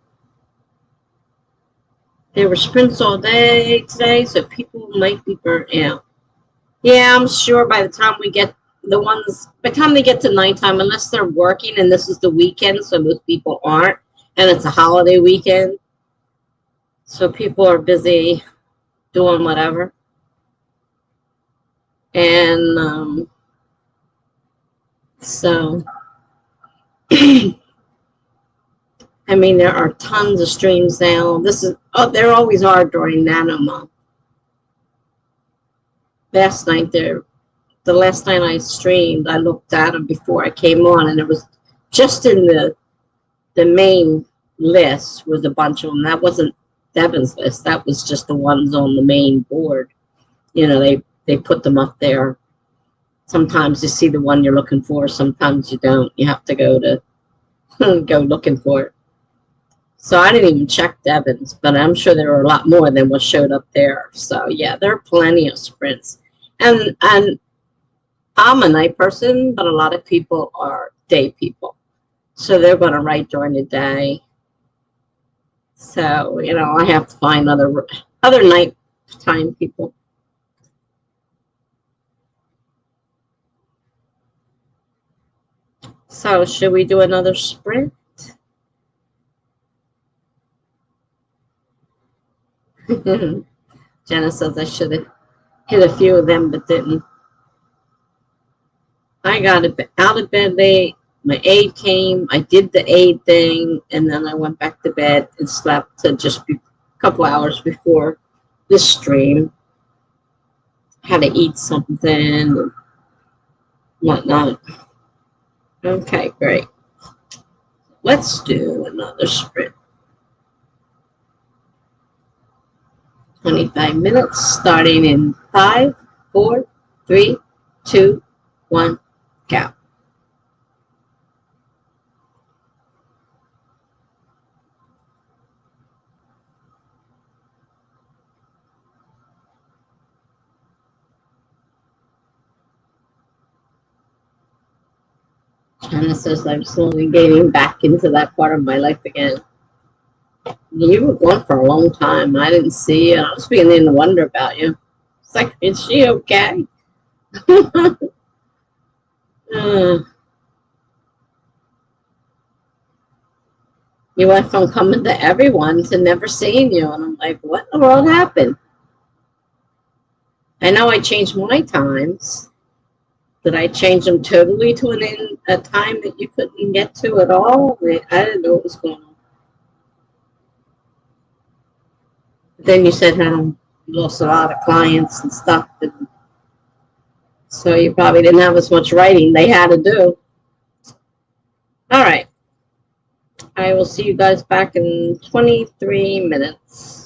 There were sprints all day today, so people might be burnt out. Yeah, I'm sure by the time we get by the time they get to nighttime, unless they're working and this is the weekend, so most people aren't, and it's a holiday weekend, so people are busy doing whatever. And so, I mean, there are tons of streams now. There always are during Nano Month. The last night I streamed, I looked at them before I came on, and it was just in the main list was a bunch of them. That wasn't Devin's list. That was just the ones on the main board. You know, they put them up there. Sometimes you see the one you're looking for. Sometimes you don't. You have to go looking for it. So I didn't even check Devin's, but I'm sure there were a lot more than what showed up there. So yeah, there are plenty of sprints. And I'm a night person, but a lot of people are day people. So they're going to write during the day. So, you know, I have to find other nighttime people. So, should we do another sprint? Jenna says I should have hit a few of them, but didn't. I got out of bed late. My aide came. I did the aide thing, and then I went back to bed and slept to just a couple hours before this stream. Had to eat something and whatnot. Okay, great. Let's do another sprint. 25 minutes, starting in 5, 4, 3, 2, 1, go. China says I'm slowly getting back into that part of my life again. You were gone for a long time. I didn't see you. I was beginning to wonder about you. It's like, is she okay? You went from coming to everyone to never seeing you. And I'm like, what in the world happened? I know I changed my times. Did I change them totally to a time that you couldn't get to at all? I didn't know what was going on. Then you said how you lost a lot of clients and stuff. So you probably didn't have as much writing they had to do. All right. I will see you guys back in 23 minutes.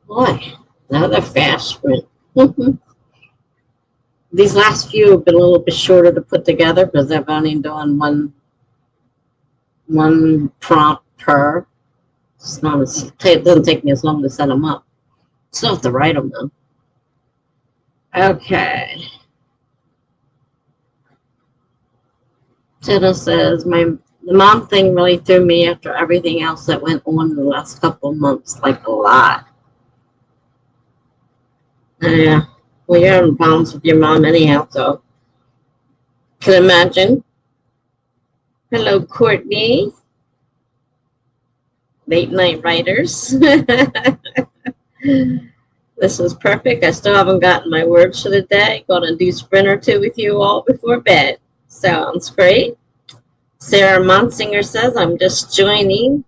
Boy, another fast sprint. These last few have been a little bit shorter to put together because I've only done one prompt per. It's not as, it doesn't take me as long to set them up. Still have to write them though. Okay. Tessa says, the mom thing really threw me after everything else that went on in the last couple of months, like a lot. Yeah. Well, you're having problems with your mom anyhow, so can imagine. Hello, Courtney. Late night writers. This is perfect. I still haven't gotten my words for the day. Gonna do sprint or two with you all before bed. Sounds great. Sarah Monsinger says, I'm just joining.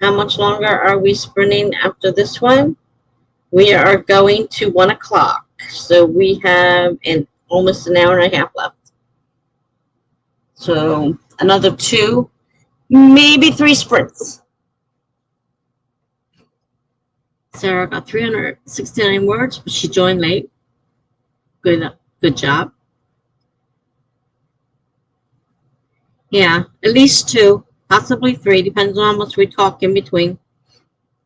How much longer are we sprinting after this one? We are going to 1 o'clock. So we have almost an hour and a half left. So another 2, maybe 3 sprints. Sarah got 369 words, but she joined late. Good job. Yeah, at least 2, possibly 3, depends on how much we talk in between.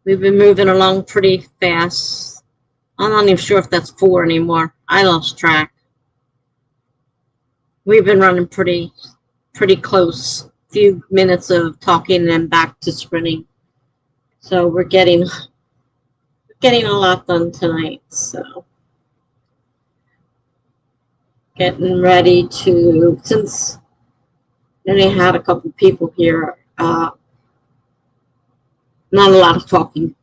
We've been moving along pretty fast. I'm not even sure if that's 4 anymore. I lost track. We've been running pretty close. Few minutes of talking and then back to sprinting. So we're getting a lot done tonight. So getting ready to, since I only had a couple people here, not a lot of talking.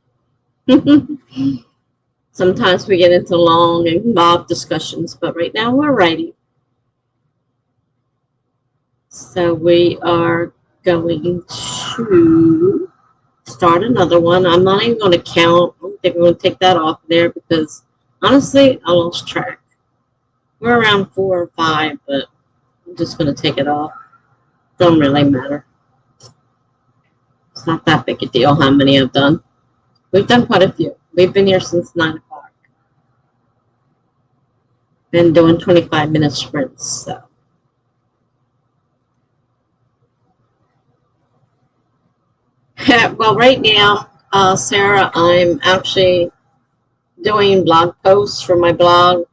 Sometimes we get into long and involved discussions, but right now we're writing. So we are going to start another one. I'm not even going to count. I don't think we're going to take that off there because honestly, I lost track. We're around 4 or 5, but I'm just going to take it off. Don't really matter. It's not that big a deal how many I've done. We've done quite a few. We've been here since 9 o'clock. Been doing 25-minute sprints, so. Well, right now, Sarah, I'm actually doing blog posts for my blog.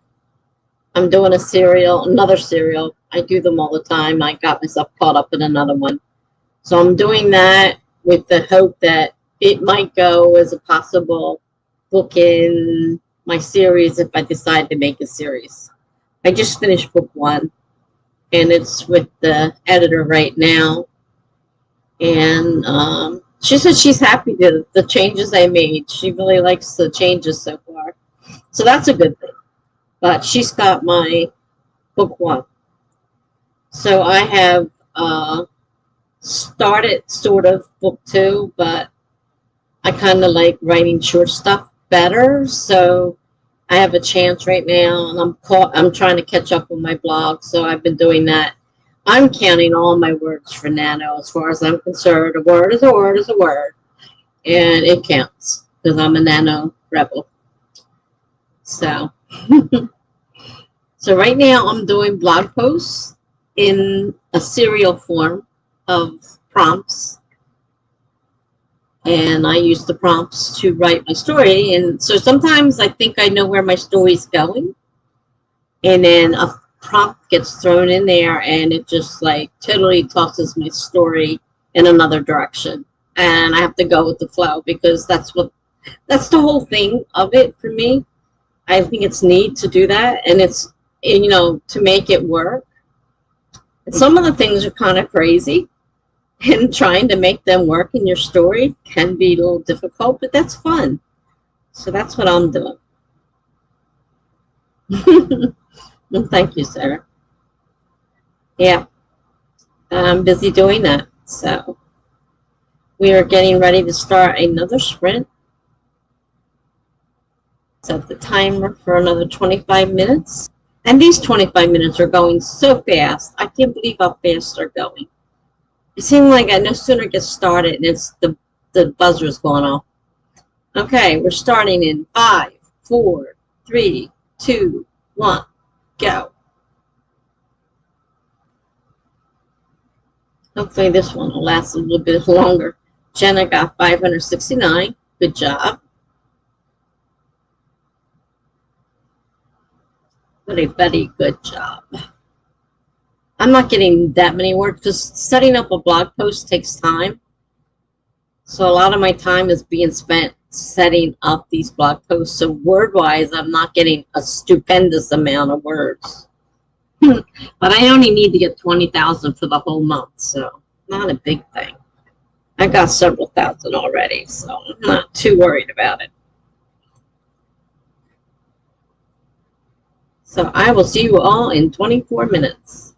I'm doing another serial. I do them all the time. I got myself caught up in another one. So I'm doing that with the hope that it might go as a possible book in my series if I decide to make a series. I just finished book 1, and it's with the editor right now. And she said she's happy with the changes I made. She really likes the changes so far. So that's a good thing. But she's got my book 1. So I have started sort of book 2, but I kind of like writing short stuff better. So I have a chance right now, and I'm trying to catch up with my blog. So I've been doing that. I'm counting all my words for Nano as far as I'm concerned. A word is a word is a word. And it counts because I'm a Nano rebel. So, so right now I'm doing blog posts in a serial form of prompts. And I use the prompts to write my story. And so sometimes I think I know where my story's going. And then a prompt gets thrown in there and it just like totally tosses my story in another direction. And I have to go with the flow because that's the whole thing of it for me. I think it's neat to do that, and it's, to make it work. And some of the things are kind of crazy, and trying to make them work in your story can be a little difficult, but that's fun. So that's what I'm doing. Well, thank you, Sarah. Yeah, I'm busy doing that. So we are getting ready to start another sprint. Set the timer for another 25 minutes. And these 25 minutes are going so fast. I can't believe how fast they're going. It seems like I no sooner get started and it's the buzzer's going off. Okay, we're starting in 5, 4, 3, 2, 1, go. Hopefully this one will last a little bit longer. Jenna got 569. Good job. Very, very good job. I'm not getting that many words because setting up a blog post takes time. So a lot of my time is being spent setting up these blog posts. So word-wise, I'm not getting a stupendous amount of words. But I only need to get 20,000 for the whole month, so not a big thing. I got several thousand already, so I'm not too worried about it. So I will see you all in 24 minutes.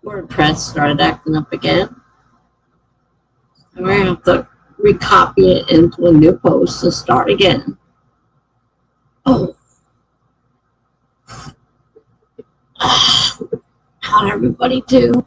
WordPress started acting up again. I'm going to have to recopy it into a new post and start again. Oh. How'd everybody do?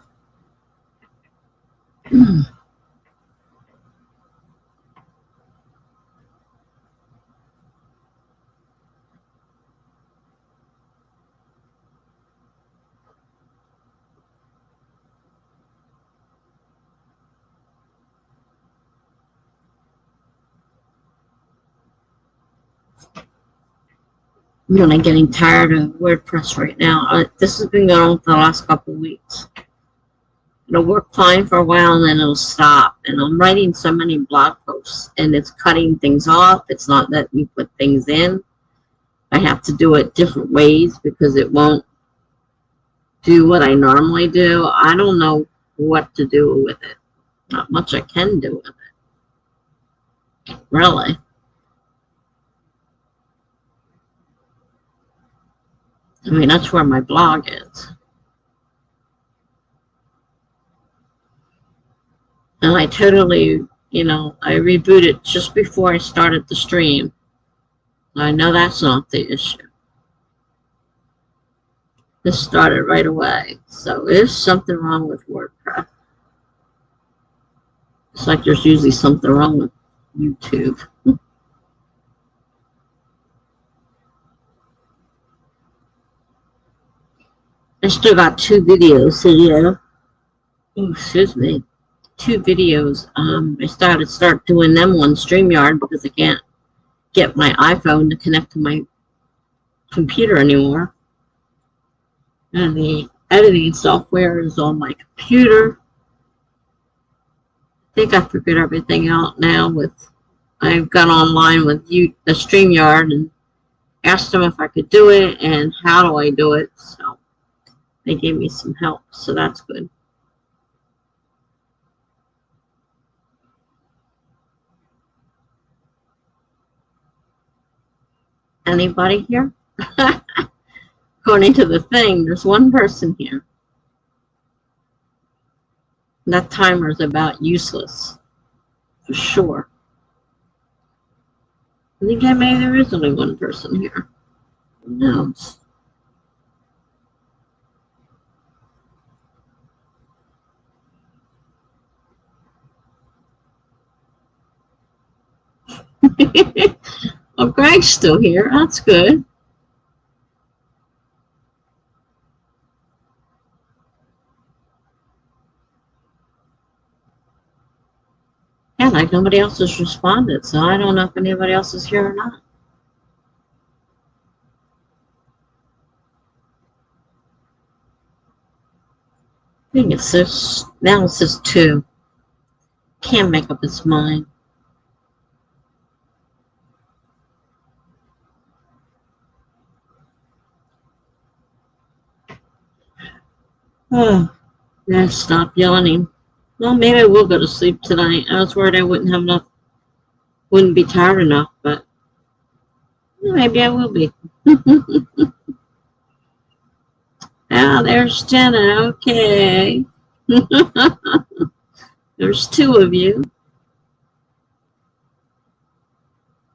I'm really getting tired of WordPress right now. This has been going on for the last couple of weeks. It'll work fine for a while and then it'll stop. And I'm writing so many blog posts and it's cutting things off. It's not letting me put things in. I have to do it different ways because it won't do what I normally do. I don't know what to do with it. Not much I can do with it. Really. I mean, that's where my blog is. And I totally, I rebooted just before I started the stream. I know that's not the issue. This started right away. So there's something wrong with WordPress. It's like there's usually something wrong with YouTube. I still got 2 videos here. Oh, excuse me. 2 videos. I start doing them on StreamYard because I can't get my iPhone to connect to my computer anymore. And the editing software is on my computer. I think I figured everything out now I've gone online with the StreamYard and asked them if I could do it and how do I do it. So they gave me some help, so that's good. Anybody here? According to the thing, there's one person here. That timer is about useless, for sure. I think maybe there is only one person here. Who knows? Well, Greg's still here. That's good. Yeah, like nobody else has responded, so I don't know if anybody else is here or not. I think it says, now it says 2. Can't make up its mind. Oh, yeah, stop yawning. Well, maybe I will go to sleep tonight. I was worried I wouldn't be tired enough, but maybe I will be. Ah, there's Jenna. Okay. There's 2 of you.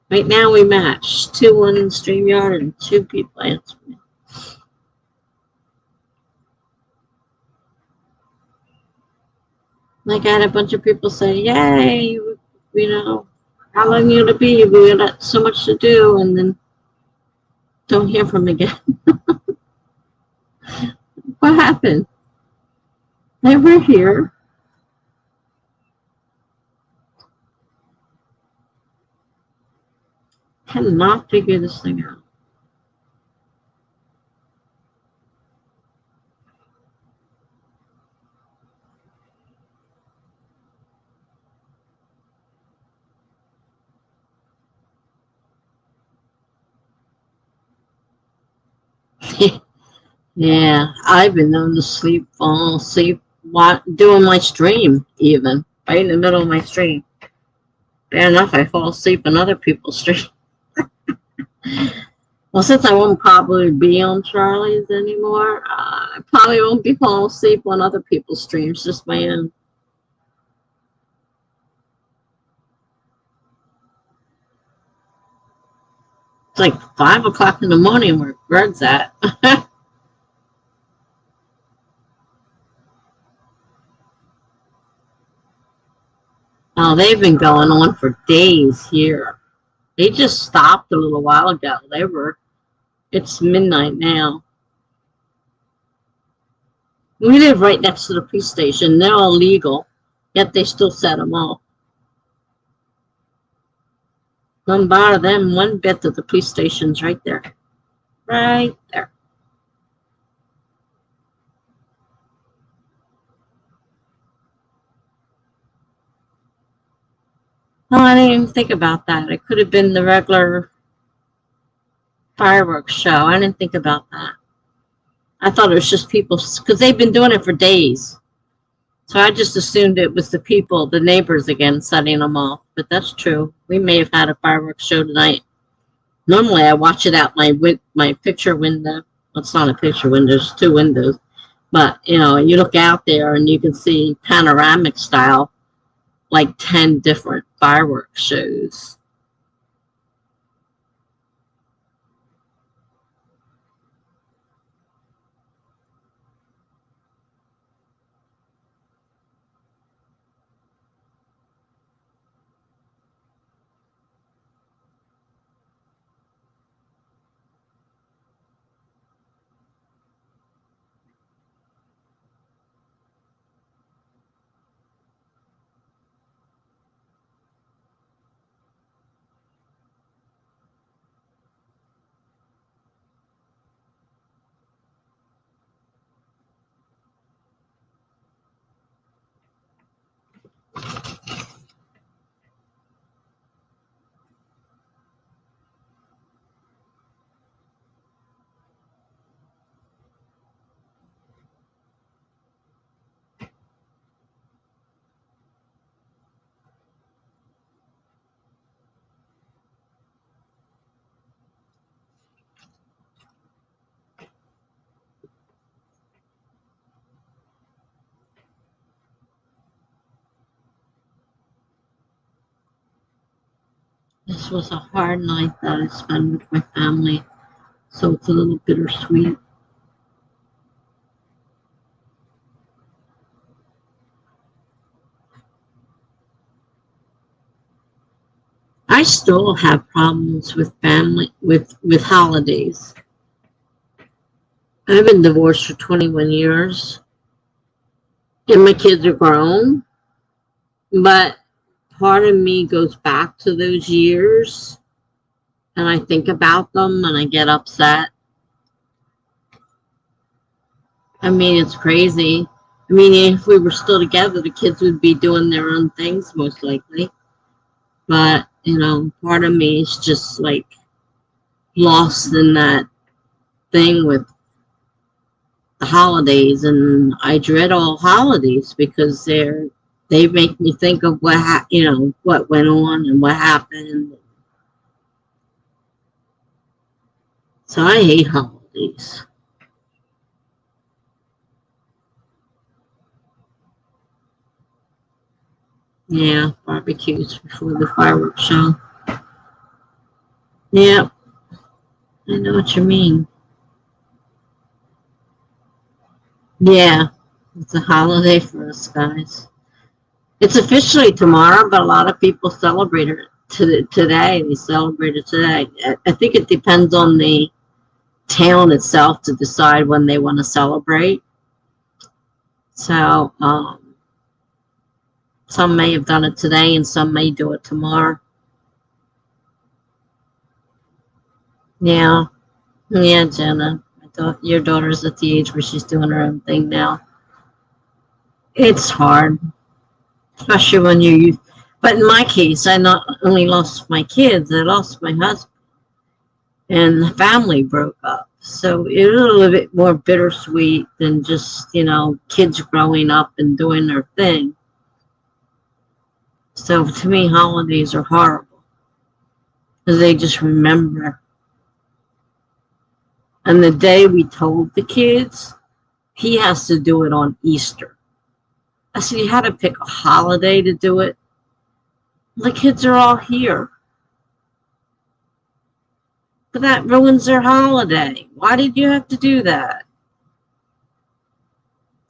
Right now we match 2 on StreamYard and 2 people answer me. Like I had a bunch of people say, yay, how long are you going to be? We got so much to do, and then don't hear from them again. What happened? They were here. Cannot figure this thing out. Yeah, I've been known to fall asleep doing my stream, even right in the middle of my stream. Fair enough, I fall asleep in other people's stream. Well, since I won't probably be on Charlie's anymore, I probably won't be falling asleep on other people's streams, just my own. It's like 5 o'clock in the morning where Greg's at. Oh, they've been going on for days here. They just stopped a little while ago. It's midnight now. We live right next to the police station. They're all legal, yet they still set them off. Don't bother them one bit that the police station's right there. Right there. Oh, I didn't even think about that. It could have been the regular fireworks show. I didn't think about that. I thought it was just people, because they've been doing it for days. So I just assumed it was the people, the neighbors again, setting them off. But that's true. We may have had a fireworks show tonight. Normally I watch it out my picture window. Well, it's not a picture window, it's 2 windows. But, you look out there and you can see panoramic style, like 10 different fireworks shows. This was a hard night that I spent with my family, so it's a little bittersweet. I still have problems with family, with holidays. I've been divorced for 21 years, and my kids are grown, but part of me goes back to those years, and I think about them, and I get upset. I mean, it's crazy. I mean, if we were still together, the kids would be doing their own things, most likely. But, part of me is just like lost in that thing with the holidays, and I dread all holidays because they make me think of what went on and what happened. So I hate holidays. Yeah, barbecues before the fireworks show. Yeah, I know what you mean. Yeah, it's a holiday for us guys. It's officially tomorrow, but a lot of people celebrate it today. They celebrate it today. I think it depends on the town itself to decide when they want to celebrate. So some may have done it today and some may do it tomorrow. Yeah. Yeah, Jenna. I thought your daughter's at the age where she's doing her own thing now. It's hard, especially when but in my case, I not only lost my kids, I lost my husband, and the family broke up. So it was a little bit more bittersweet than just, kids growing up and doing their thing. So to me, holidays are horrible because they just remember. And the day we told the kids, he has to do it on Easter. I said, you had to pick a holiday to do it. The kids are all here. But that ruins their holiday. Why did you have to do that?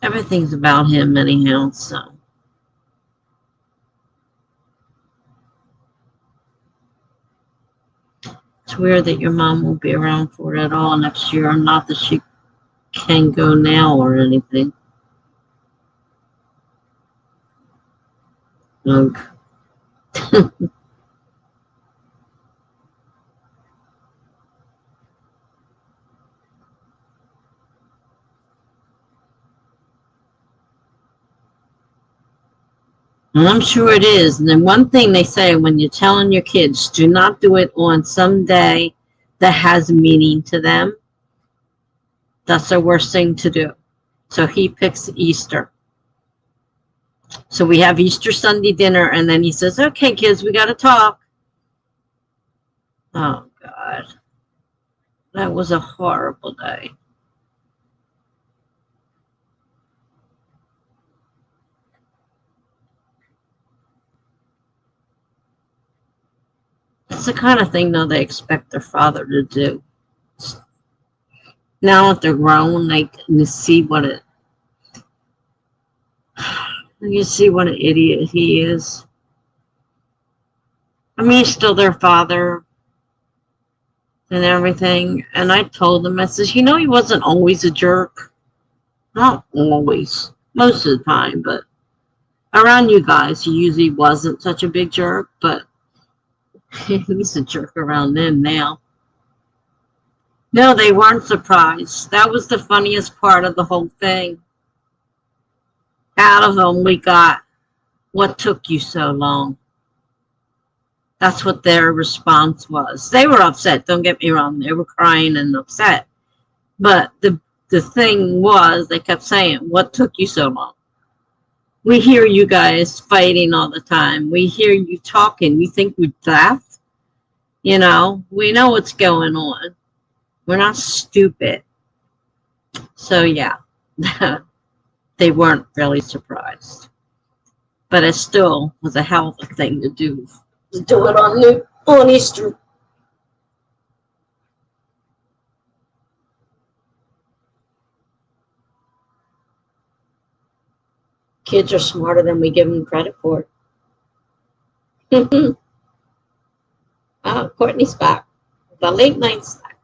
Everything's about him anyhow, so. It's weird that your mom won't be around for it at all next year. Not that she can go now or anything. Ugh. And I'm sure it is. And then one thing they say when you're telling your kids, do not do it on some day that has meaning to them. That's the worst thing to do. So he picks Easter. So we have Easter Sunday dinner, and then he says, okay, kids, we got to talk. Oh, God. That was a horrible day. It's the kind of thing, though, they expect their father to do. Now that they're grown, they can see what it. You see what an idiot he is. I mean, he's still their father and everything. And I told him, I said, you know, he wasn't always a jerk. Not always. Most of the time, but around you guys, he usually wasn't such a big jerk, but he's a jerk around them now. No, they weren't surprised. That was the funniest part of the whole thing. Out of them, we got, what took you so long? That's what their response was. They were upset, don't get me wrong. They were crying and upset. But the thing was, they kept saying, what took you so long? We hear you guys fighting all the time. We hear you talking. You think we laugh? You know, we know what's going on. We're not stupid. So, yeah, they weren't really surprised. But it still was a hell of a thing to do. To do it on Easter. Kids are smarter than we give them credit for. Oh, Courtney's back. The late night snack.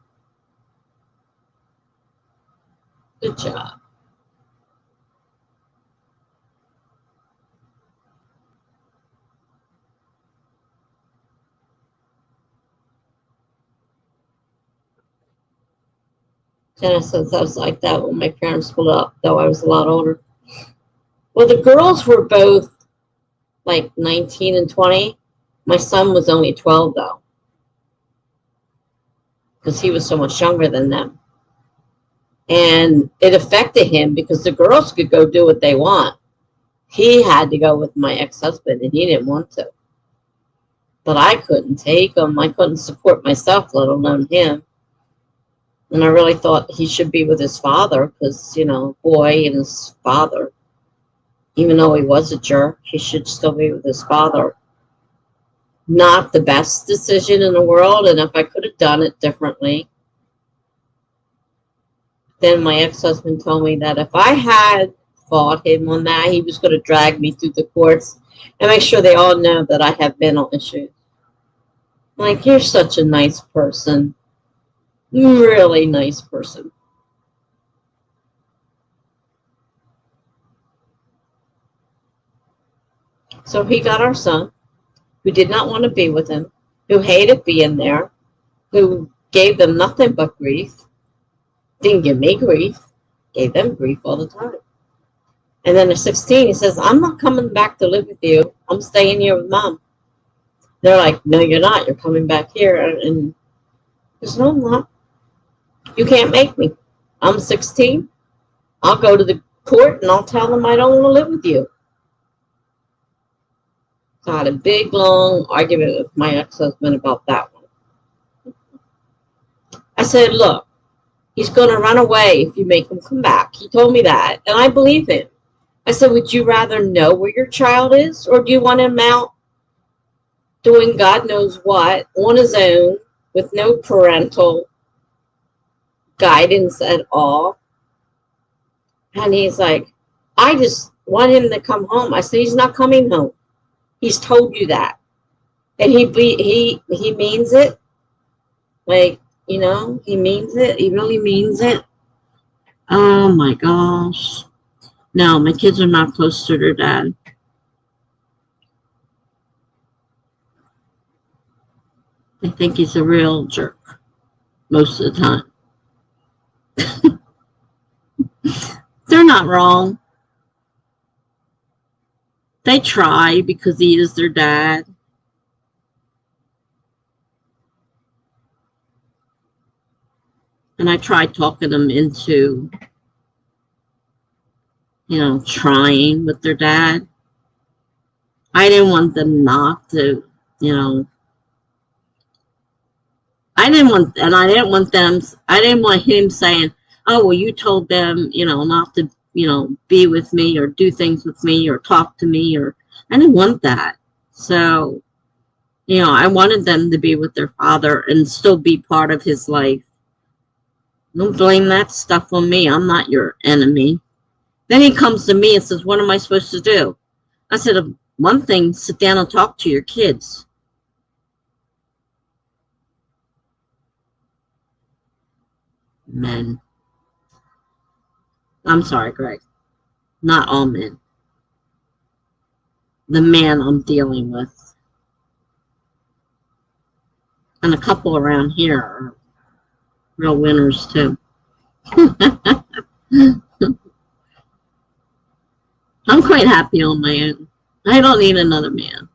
Good job. Jenna says I was like that when my parents split up, though I was a lot older. Well, the girls were both like 19 and 20. My son was only 12, though, because he was so much younger than them. And it affected him because the girls could go do what they want. He had to go with my ex-husband, and he didn't want to. But I couldn't take him. I couldn't support myself, let alone him. And I really thought he should be with his father because, you know, boy and his father. Even though he was a jerk, he should still be with his father. Not the best decision in the world, and if I could have done it differently, then my ex-husband told me that if I had fought him on that, he was going to drag me through the courts and make sure they all know that I have mental issues. Like, you're such a nice person. Really nice person. So he got our son, who did not want to be with him, who hated being there, who gave them nothing but grief, didn't give me grief, gave them grief all the time. And then at 16, he says, I'm not coming back to live with you. I'm staying here with mom. They're like, no, you're not. You're coming back here. And he says, no, I'm not. You can't make me. I'm 16. I'll go to the court and I'll tell them I don't want to live with you. So I had a big, long argument with my ex-husband about that one. I said, look, He's going to run away if you make him come back. He told me that, and I believe him. I said, would you rather know where your child is, or do you want him out doing God knows what on his own with no parental guidance at all? And he's like, I just want him to come home. I said, he's not coming home. He's told you that. And he means it. Like, you know, he means it. He really means it. Oh my gosh. No, my kids are not close to their dad. I think he's a real jerk most of the time. They're not wrong. They try because he is their dad. And I tried talking them into, you know, trying with their dad. I didn't want them not to, you know. I didn't want him saying, oh, well, you told them, you know, not to, you know, be with me or do things with me or talk to me, or I didn't want that. So, you know, I wanted them to be with their father and still be part of his life. Don't blame that stuff on me. I'm not your enemy. Then he comes to me and says, what am I supposed to do? I said, one thing, sit down and talk to your kids. Men. I'm sorry, Greg. Not all men. The man I'm dealing with. And a couple around here are real winners, too. I'm quite happy on my own. I don't need another man.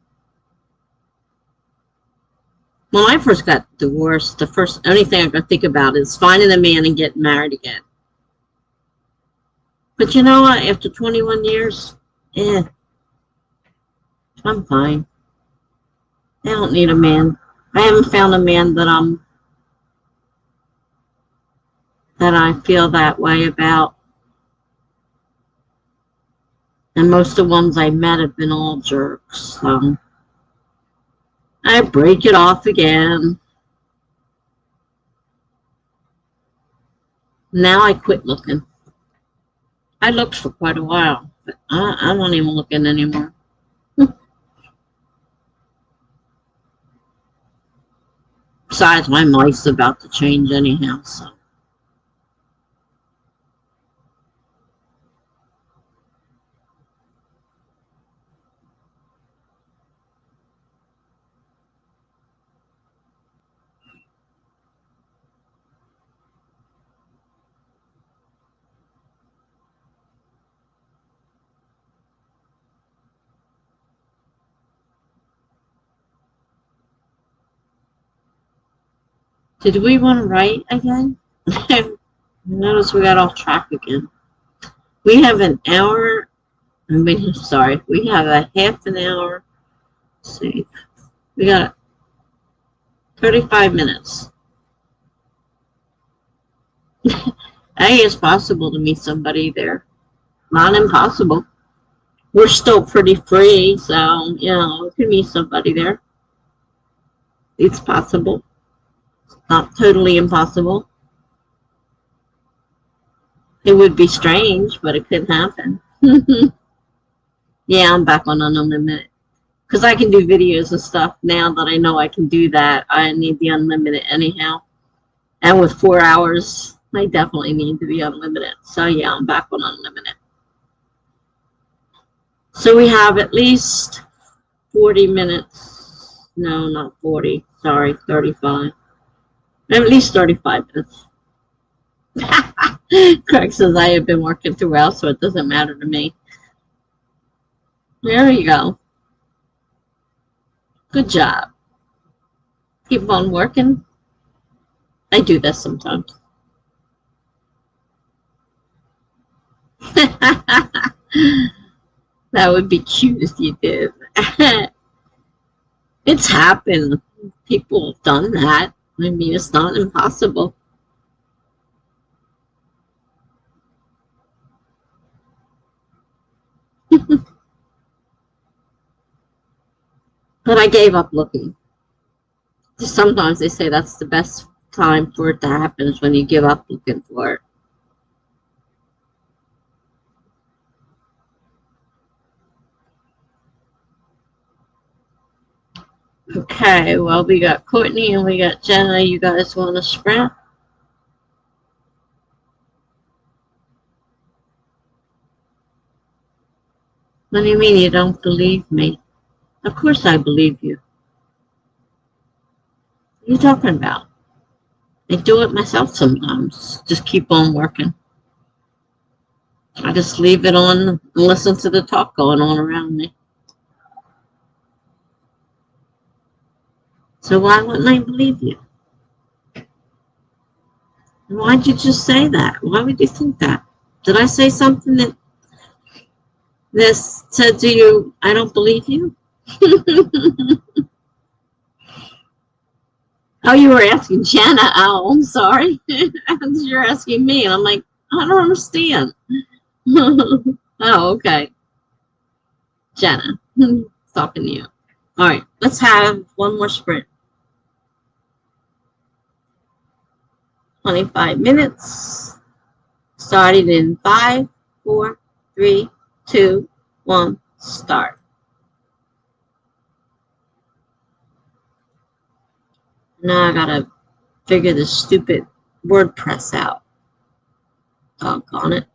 When I first got divorced, the only thing I could think about is finding a man and getting married again. But you know what? After 21 years, I'm fine. I don't need a man. I haven't found a man that I feel that way about. And most of the ones I met have been all jerks. So I break it off again. Now I quit looking. I looked for quite a while, but I'm not even looking anymore. Besides, my life's about to change anyhow, so. Did we want to write again? Notice we got off track again. We have an hour. We have a half an hour. Let's see. We got 35 minutes. Hey, it's possible to meet somebody there. Not impossible. We're still pretty free, so, you know, we can meet somebody there. It's possible. Not totally impossible. It would be strange, but it could happen. Yeah, I'm back on unlimited. Because I can do videos and stuff now that I know I can do that. I need the unlimited anyhow. And with 4 hours, I definitely need to be unlimited. So yeah, I'm back on unlimited. So we have at least 40 minutes. No, not 40. Sorry, 35. At least 35 minutes. Craig says I have been working throughout, so it doesn't matter to me. There you go. Good job. Keep on working. I do this sometimes. That would be cute if you did. It's happened. People have done that. I mean, it's not impossible. But I gave up looking. Sometimes they say that's the best time for it to happen is when you give up looking for it. Okay, well, we got Courtney and we got Jenna. You guys want to sprint? What do you mean you don't believe me? Of course I believe you. What are you talking about? I do it myself sometimes. Just keep on working. I just leave it on and listen to the talk going on around me. So why wouldn't I believe you? Why'd you just say that? Why would you think that? Did I say something that this said to you, I don't believe you? Oh, you were asking Jenna. Oh, I'm sorry. You're asking me. And I'm like, I don't understand. Oh, okay. Jenna. Talking to you. All right, let's have one more sprint. 25 minutes. Starting in 5, 4, 3, 2, 1, start. Now I gotta figure this stupid WordPress out. Doggone it.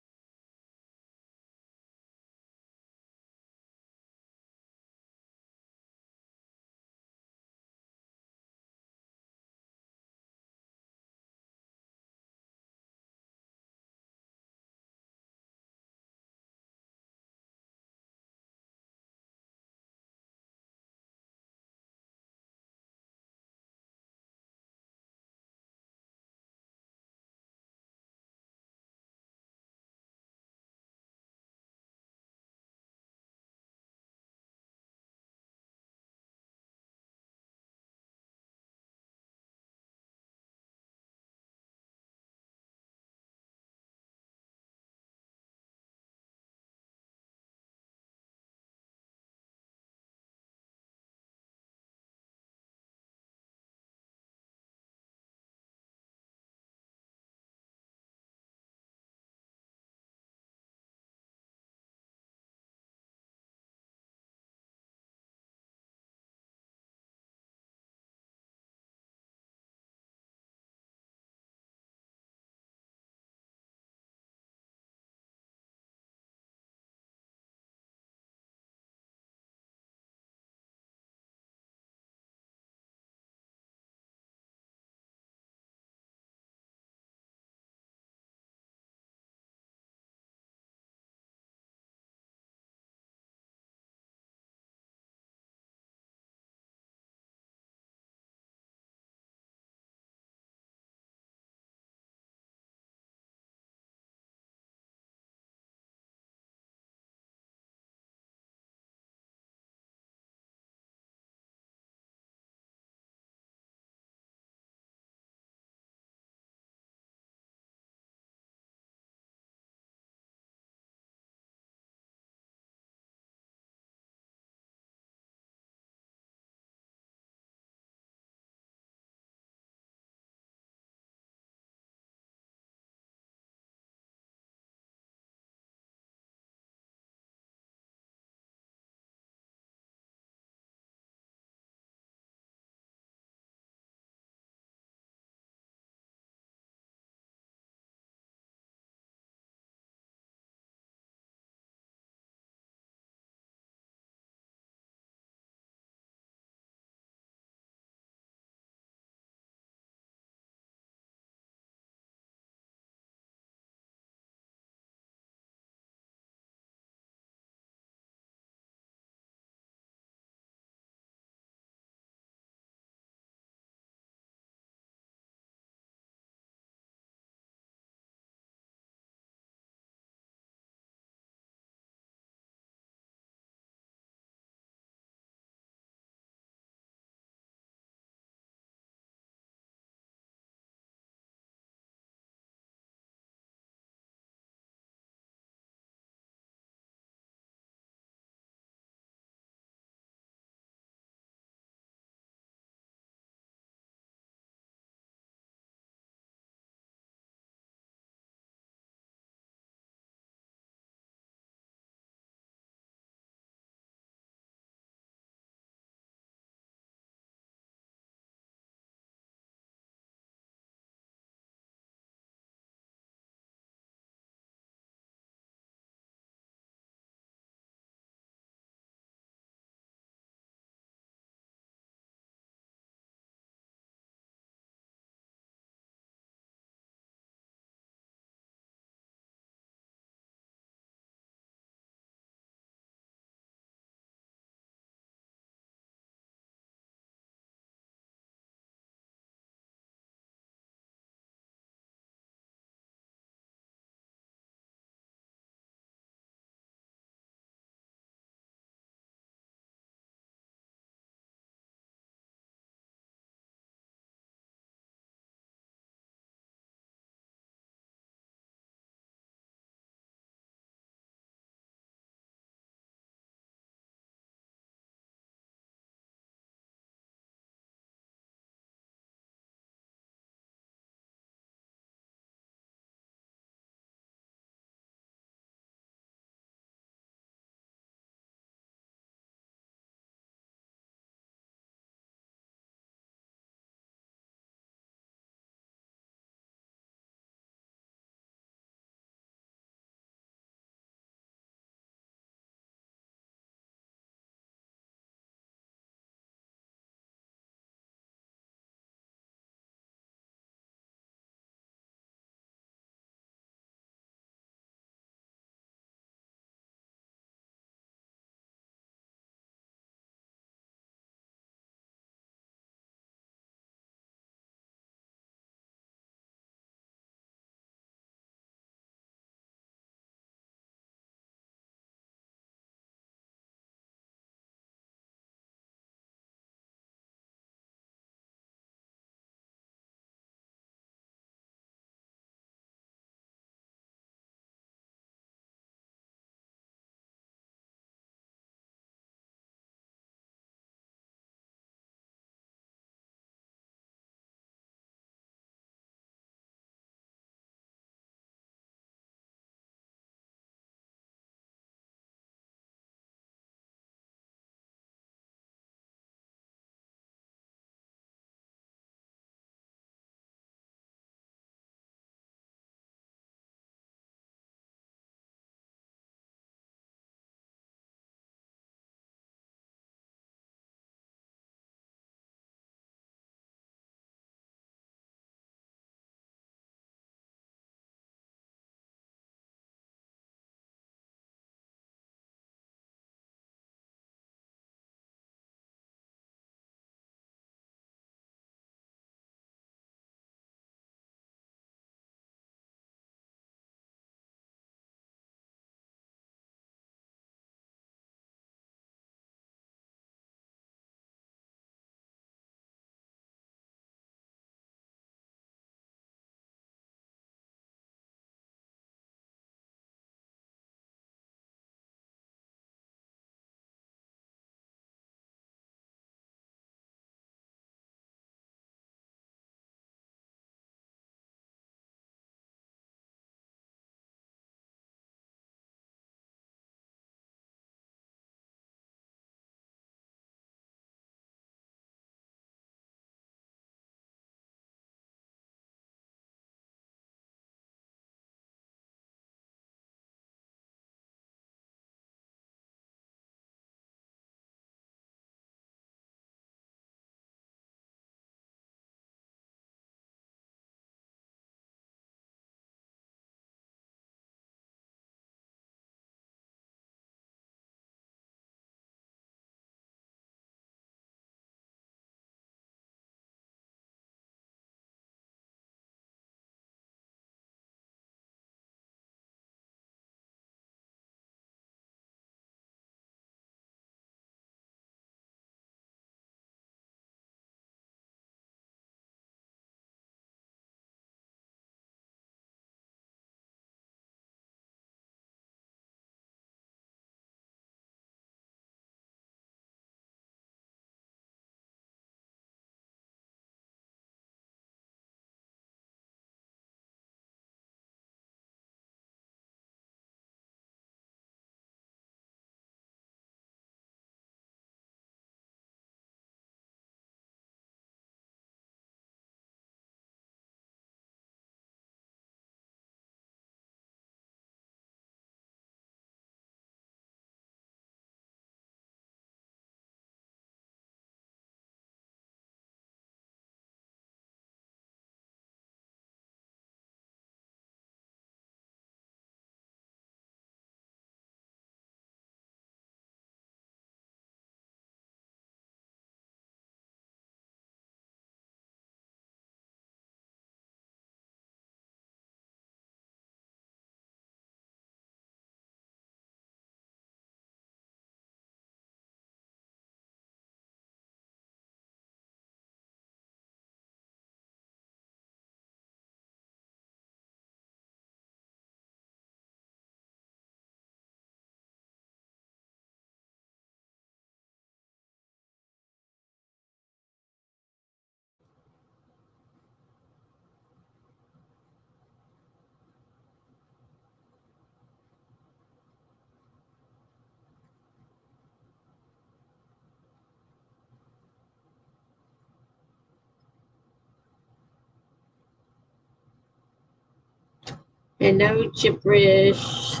and no gibberish.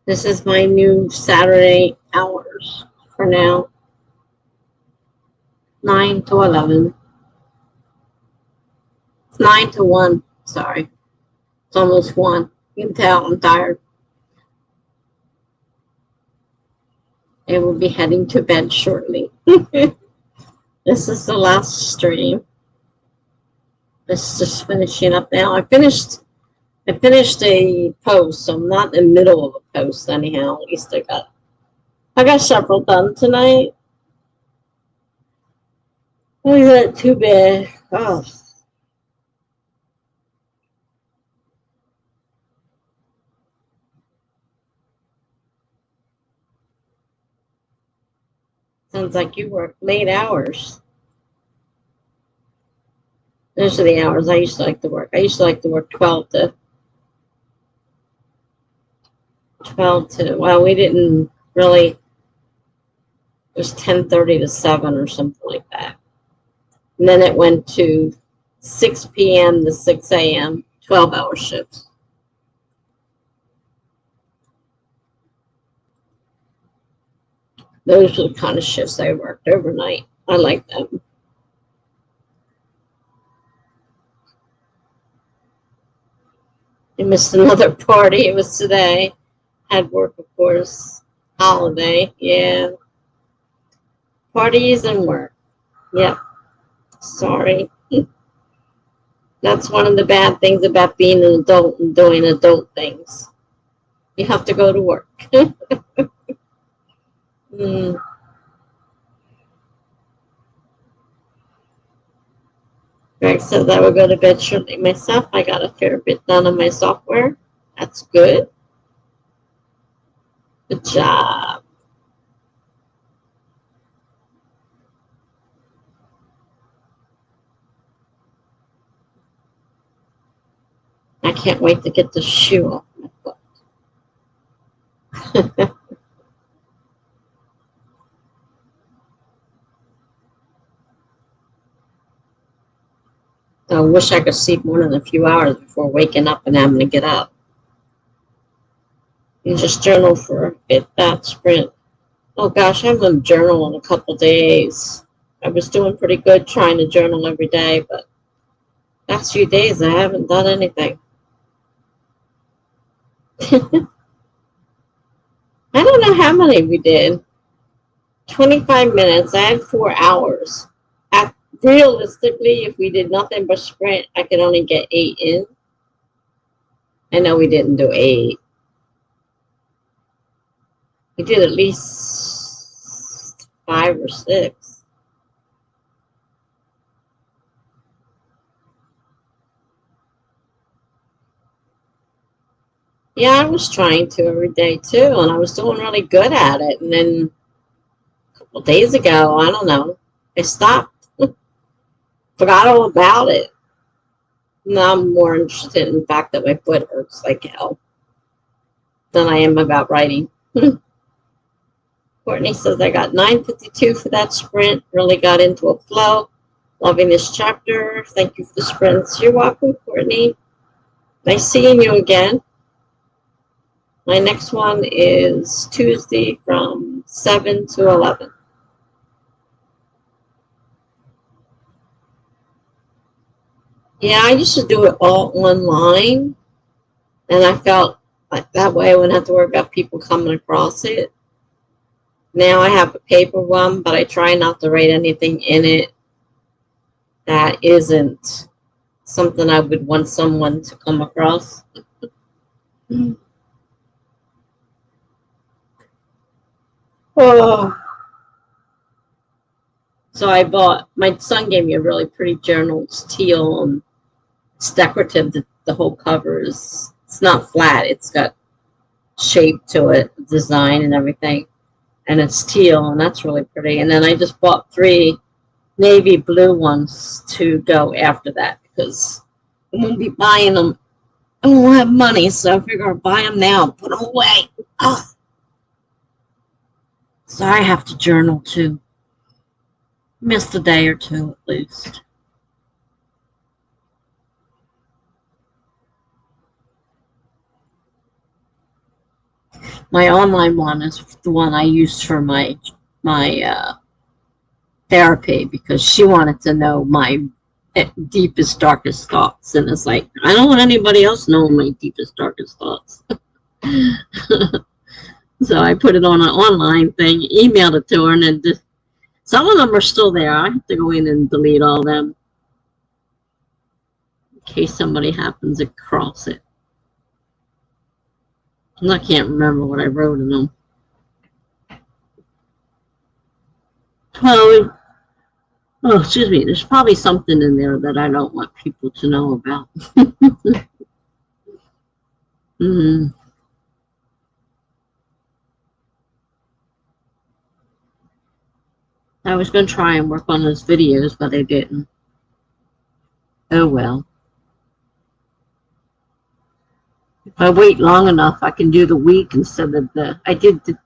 This is my new Saturday hours for now. 9 to 11. 9 to 1. Sorry. It's almost 1. You can tell I'm tired. I will be heading to bed shortly. This is the last stream. This is just finishing up now. I finished a post, so I'm not in the middle of a post anyhow. At least I got several done tonight. Oh, not too bad. Oh. Sounds like you work late hours. Those are the hours I used to like to work. I used to like to work 12 to, well, we didn't really, it was 10:30 to 7 or something like that. And then it went to 6 p.m. to 6 a.m., 12-hour shifts. Those were the kind of shifts I worked overnight. I like them. I missed another party. It was today. Had work, of course. Holiday. Yeah. Parties and work. Yep. Sorry. That's one of the bad things about being an adult and doing adult things. You have to go to work. Greg says I will go to bed shortly myself. I got a fair bit done on my software. That's good. Good job. I can't wait to get the shoe off my foot. I wish I could sleep more than a few hours before waking up and having to get up. You just journal for a bit, that sprint. Oh gosh, I haven't journaled in a couple days. I was doing pretty good trying to journal every day, but last few days I haven't done anything. I don't know how many we did. 25 minutes. I had 4 hours. Realistically, if we did nothing but sprint, I could only get 8 in. I know we didn't do 8. We did at least 5 or 6. Yeah, I was trying to every day too, and I was doing really good at it. And then a couple days ago, I don't know, I stopped. Forgot all about it. Now I'm more interested in the fact that my foot hurts like hell than I am about writing. Courtney says I got 9:52 for that sprint. Really got into a flow. Loving this chapter. Thank you for the sprints. You're welcome, Courtney. Nice seeing you again. My next one is Tuesday from 7 to 11. Yeah, I used to do it all online, and I felt like that way I wouldn't have to worry about people coming across it. Now I have a paper one, but I try not to write anything in it that isn't something I would want someone to come across. Oh. So I bought, my son gave me a really pretty journal. It's teal and it's decorative. The whole cover is, it's not flat. It's got shape to it, design and everything. And it's teal, and that's really pretty. And then I just bought 3 navy blue ones to go after that because I won't be buying them. I won't have money, so I figure I'll buy them now and put them away. Oh. So I have to journal too. Missed a day or two at least. My online one is the one I used for my therapy, because she wanted to know my deepest, darkest thoughts. And it's like, I don't want anybody else knowing my deepest, darkest thoughts. So I put it on an online thing, emailed it to her, and then some of them are still there. I have to go in and delete all of them in case somebody happens across it. And I can't remember what I wrote in them. Well, oh, excuse me. There's probably something in there that I don't want people to know about. Mm. I was going to try and work on those videos, but I didn't. Oh well. If I wait long enough, I can do the week instead of I did the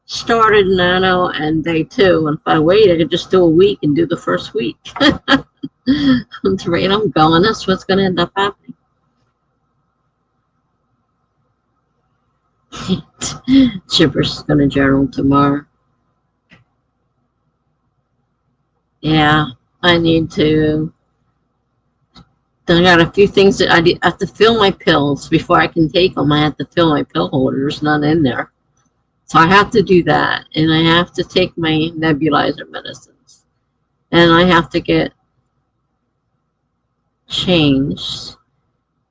started nano and day 2. And if I wait, I could just do a week and do the first week. At the rate I'm going, that's what's going to end up happening. Chipper's going to journal tomorrow. Yeah, I need to. I got a few things that I have to fill my pills before I can take them. I have to fill my pill holders, not in there. So I have to do that. And I have to take my nebulizer medicines. And I have to get changed.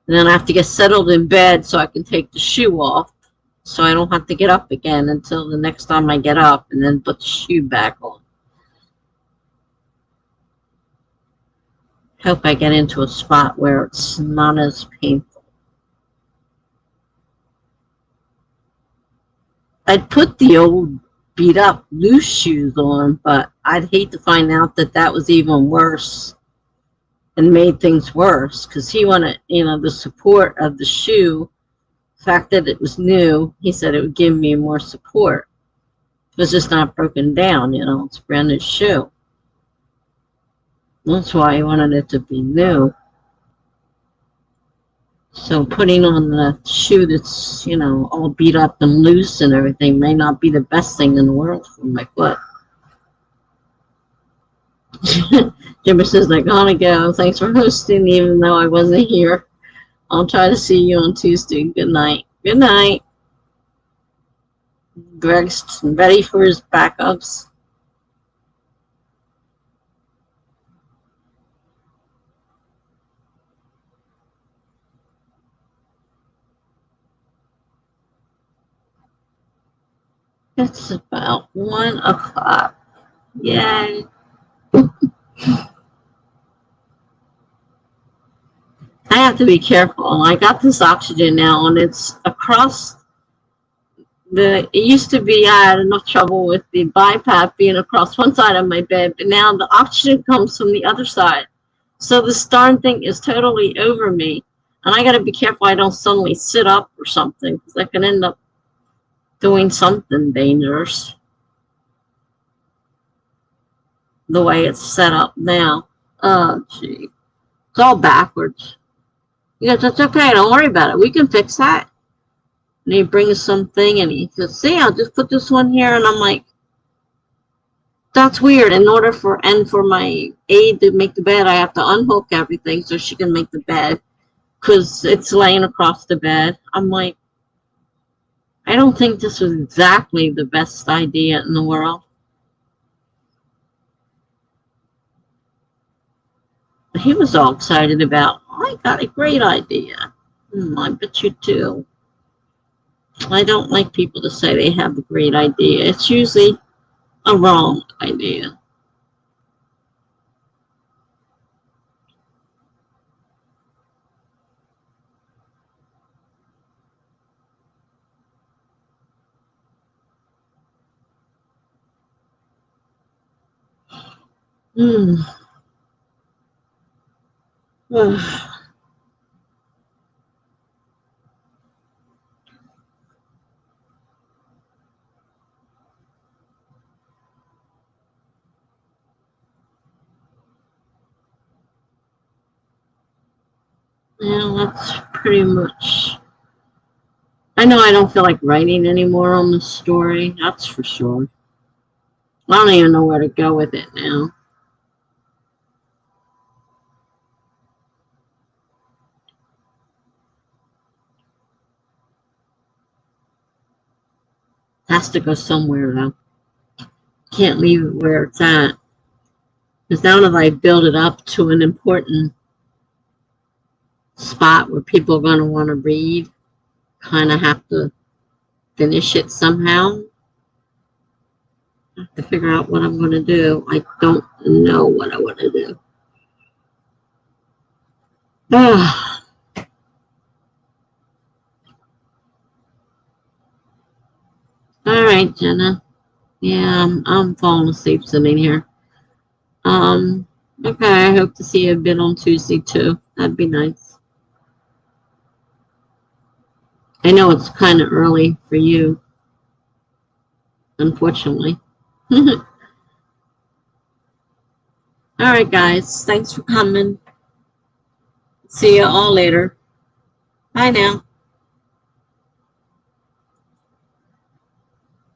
And then I have to get settled in bed so I can take the shoe off. So I don't have to get up again until the next time I get up, and then put the shoe back on. Hope I get into a spot where it's not as painful. I'd put the old beat up loose shoes on, but I'd hate to find out that that was even worse and made things worse, because he wanted, the support of the shoe. The fact that it was new, he said it would give me more support. It was just not broken down, it's a brand new shoe. That's why he wanted it to be new. So putting on the shoe that's, all beat up and loose and everything may not be the best thing in the world for my foot. Jimmy says, I gotta go. Thanks for hosting, even though I wasn't here. I'll try to see you on Tuesday. Good night. Good night. Greg's ready for his backups. It's about 1 o'clock. Yay. I have to be careful. I got this oxygen now, and it's across it used to be I had enough trouble with the BiPAP being across one side of my bed, but now the oxygen comes from the other side. So this darn thing is totally over me. And I got to be careful I don't suddenly sit up or something, because I can end up doing something dangerous the way it's set up now. Oh, gee. It's all backwards. He goes, that's okay. Don't worry about it. We can fix that. And he brings something, and he says, see, I'll just put this one here. And I'm like, that's weird. In order for my aide to make the bed, I have to unhook everything so she can make the bed, because it's laying across the bed. I'm like, I don't think this was exactly the best idea in the world. He was all excited about, I got a great idea. I bet you too. I don't like people to say they have a great idea. It's usually a wrong idea. Hmm. Yeah, that's pretty much. I know I don't feel like writing anymore on the story. That's for sure. I don't even know where to go with it now. Has to go somewhere though. Can't leave it where it's at. Because now that I build it up to an important spot where people are going to want to read, kind of have to finish it somehow. I have to figure out what I'm going to do. I don't know what I want to do. All right, Jenna. Yeah, I'm falling asleep sitting here. Um, okay, I hope to see you a bit on Tuesday too. That'd be nice. I know it's kind of early for you, unfortunately. All right, guys. Thanks for coming. See you all later. Bye now.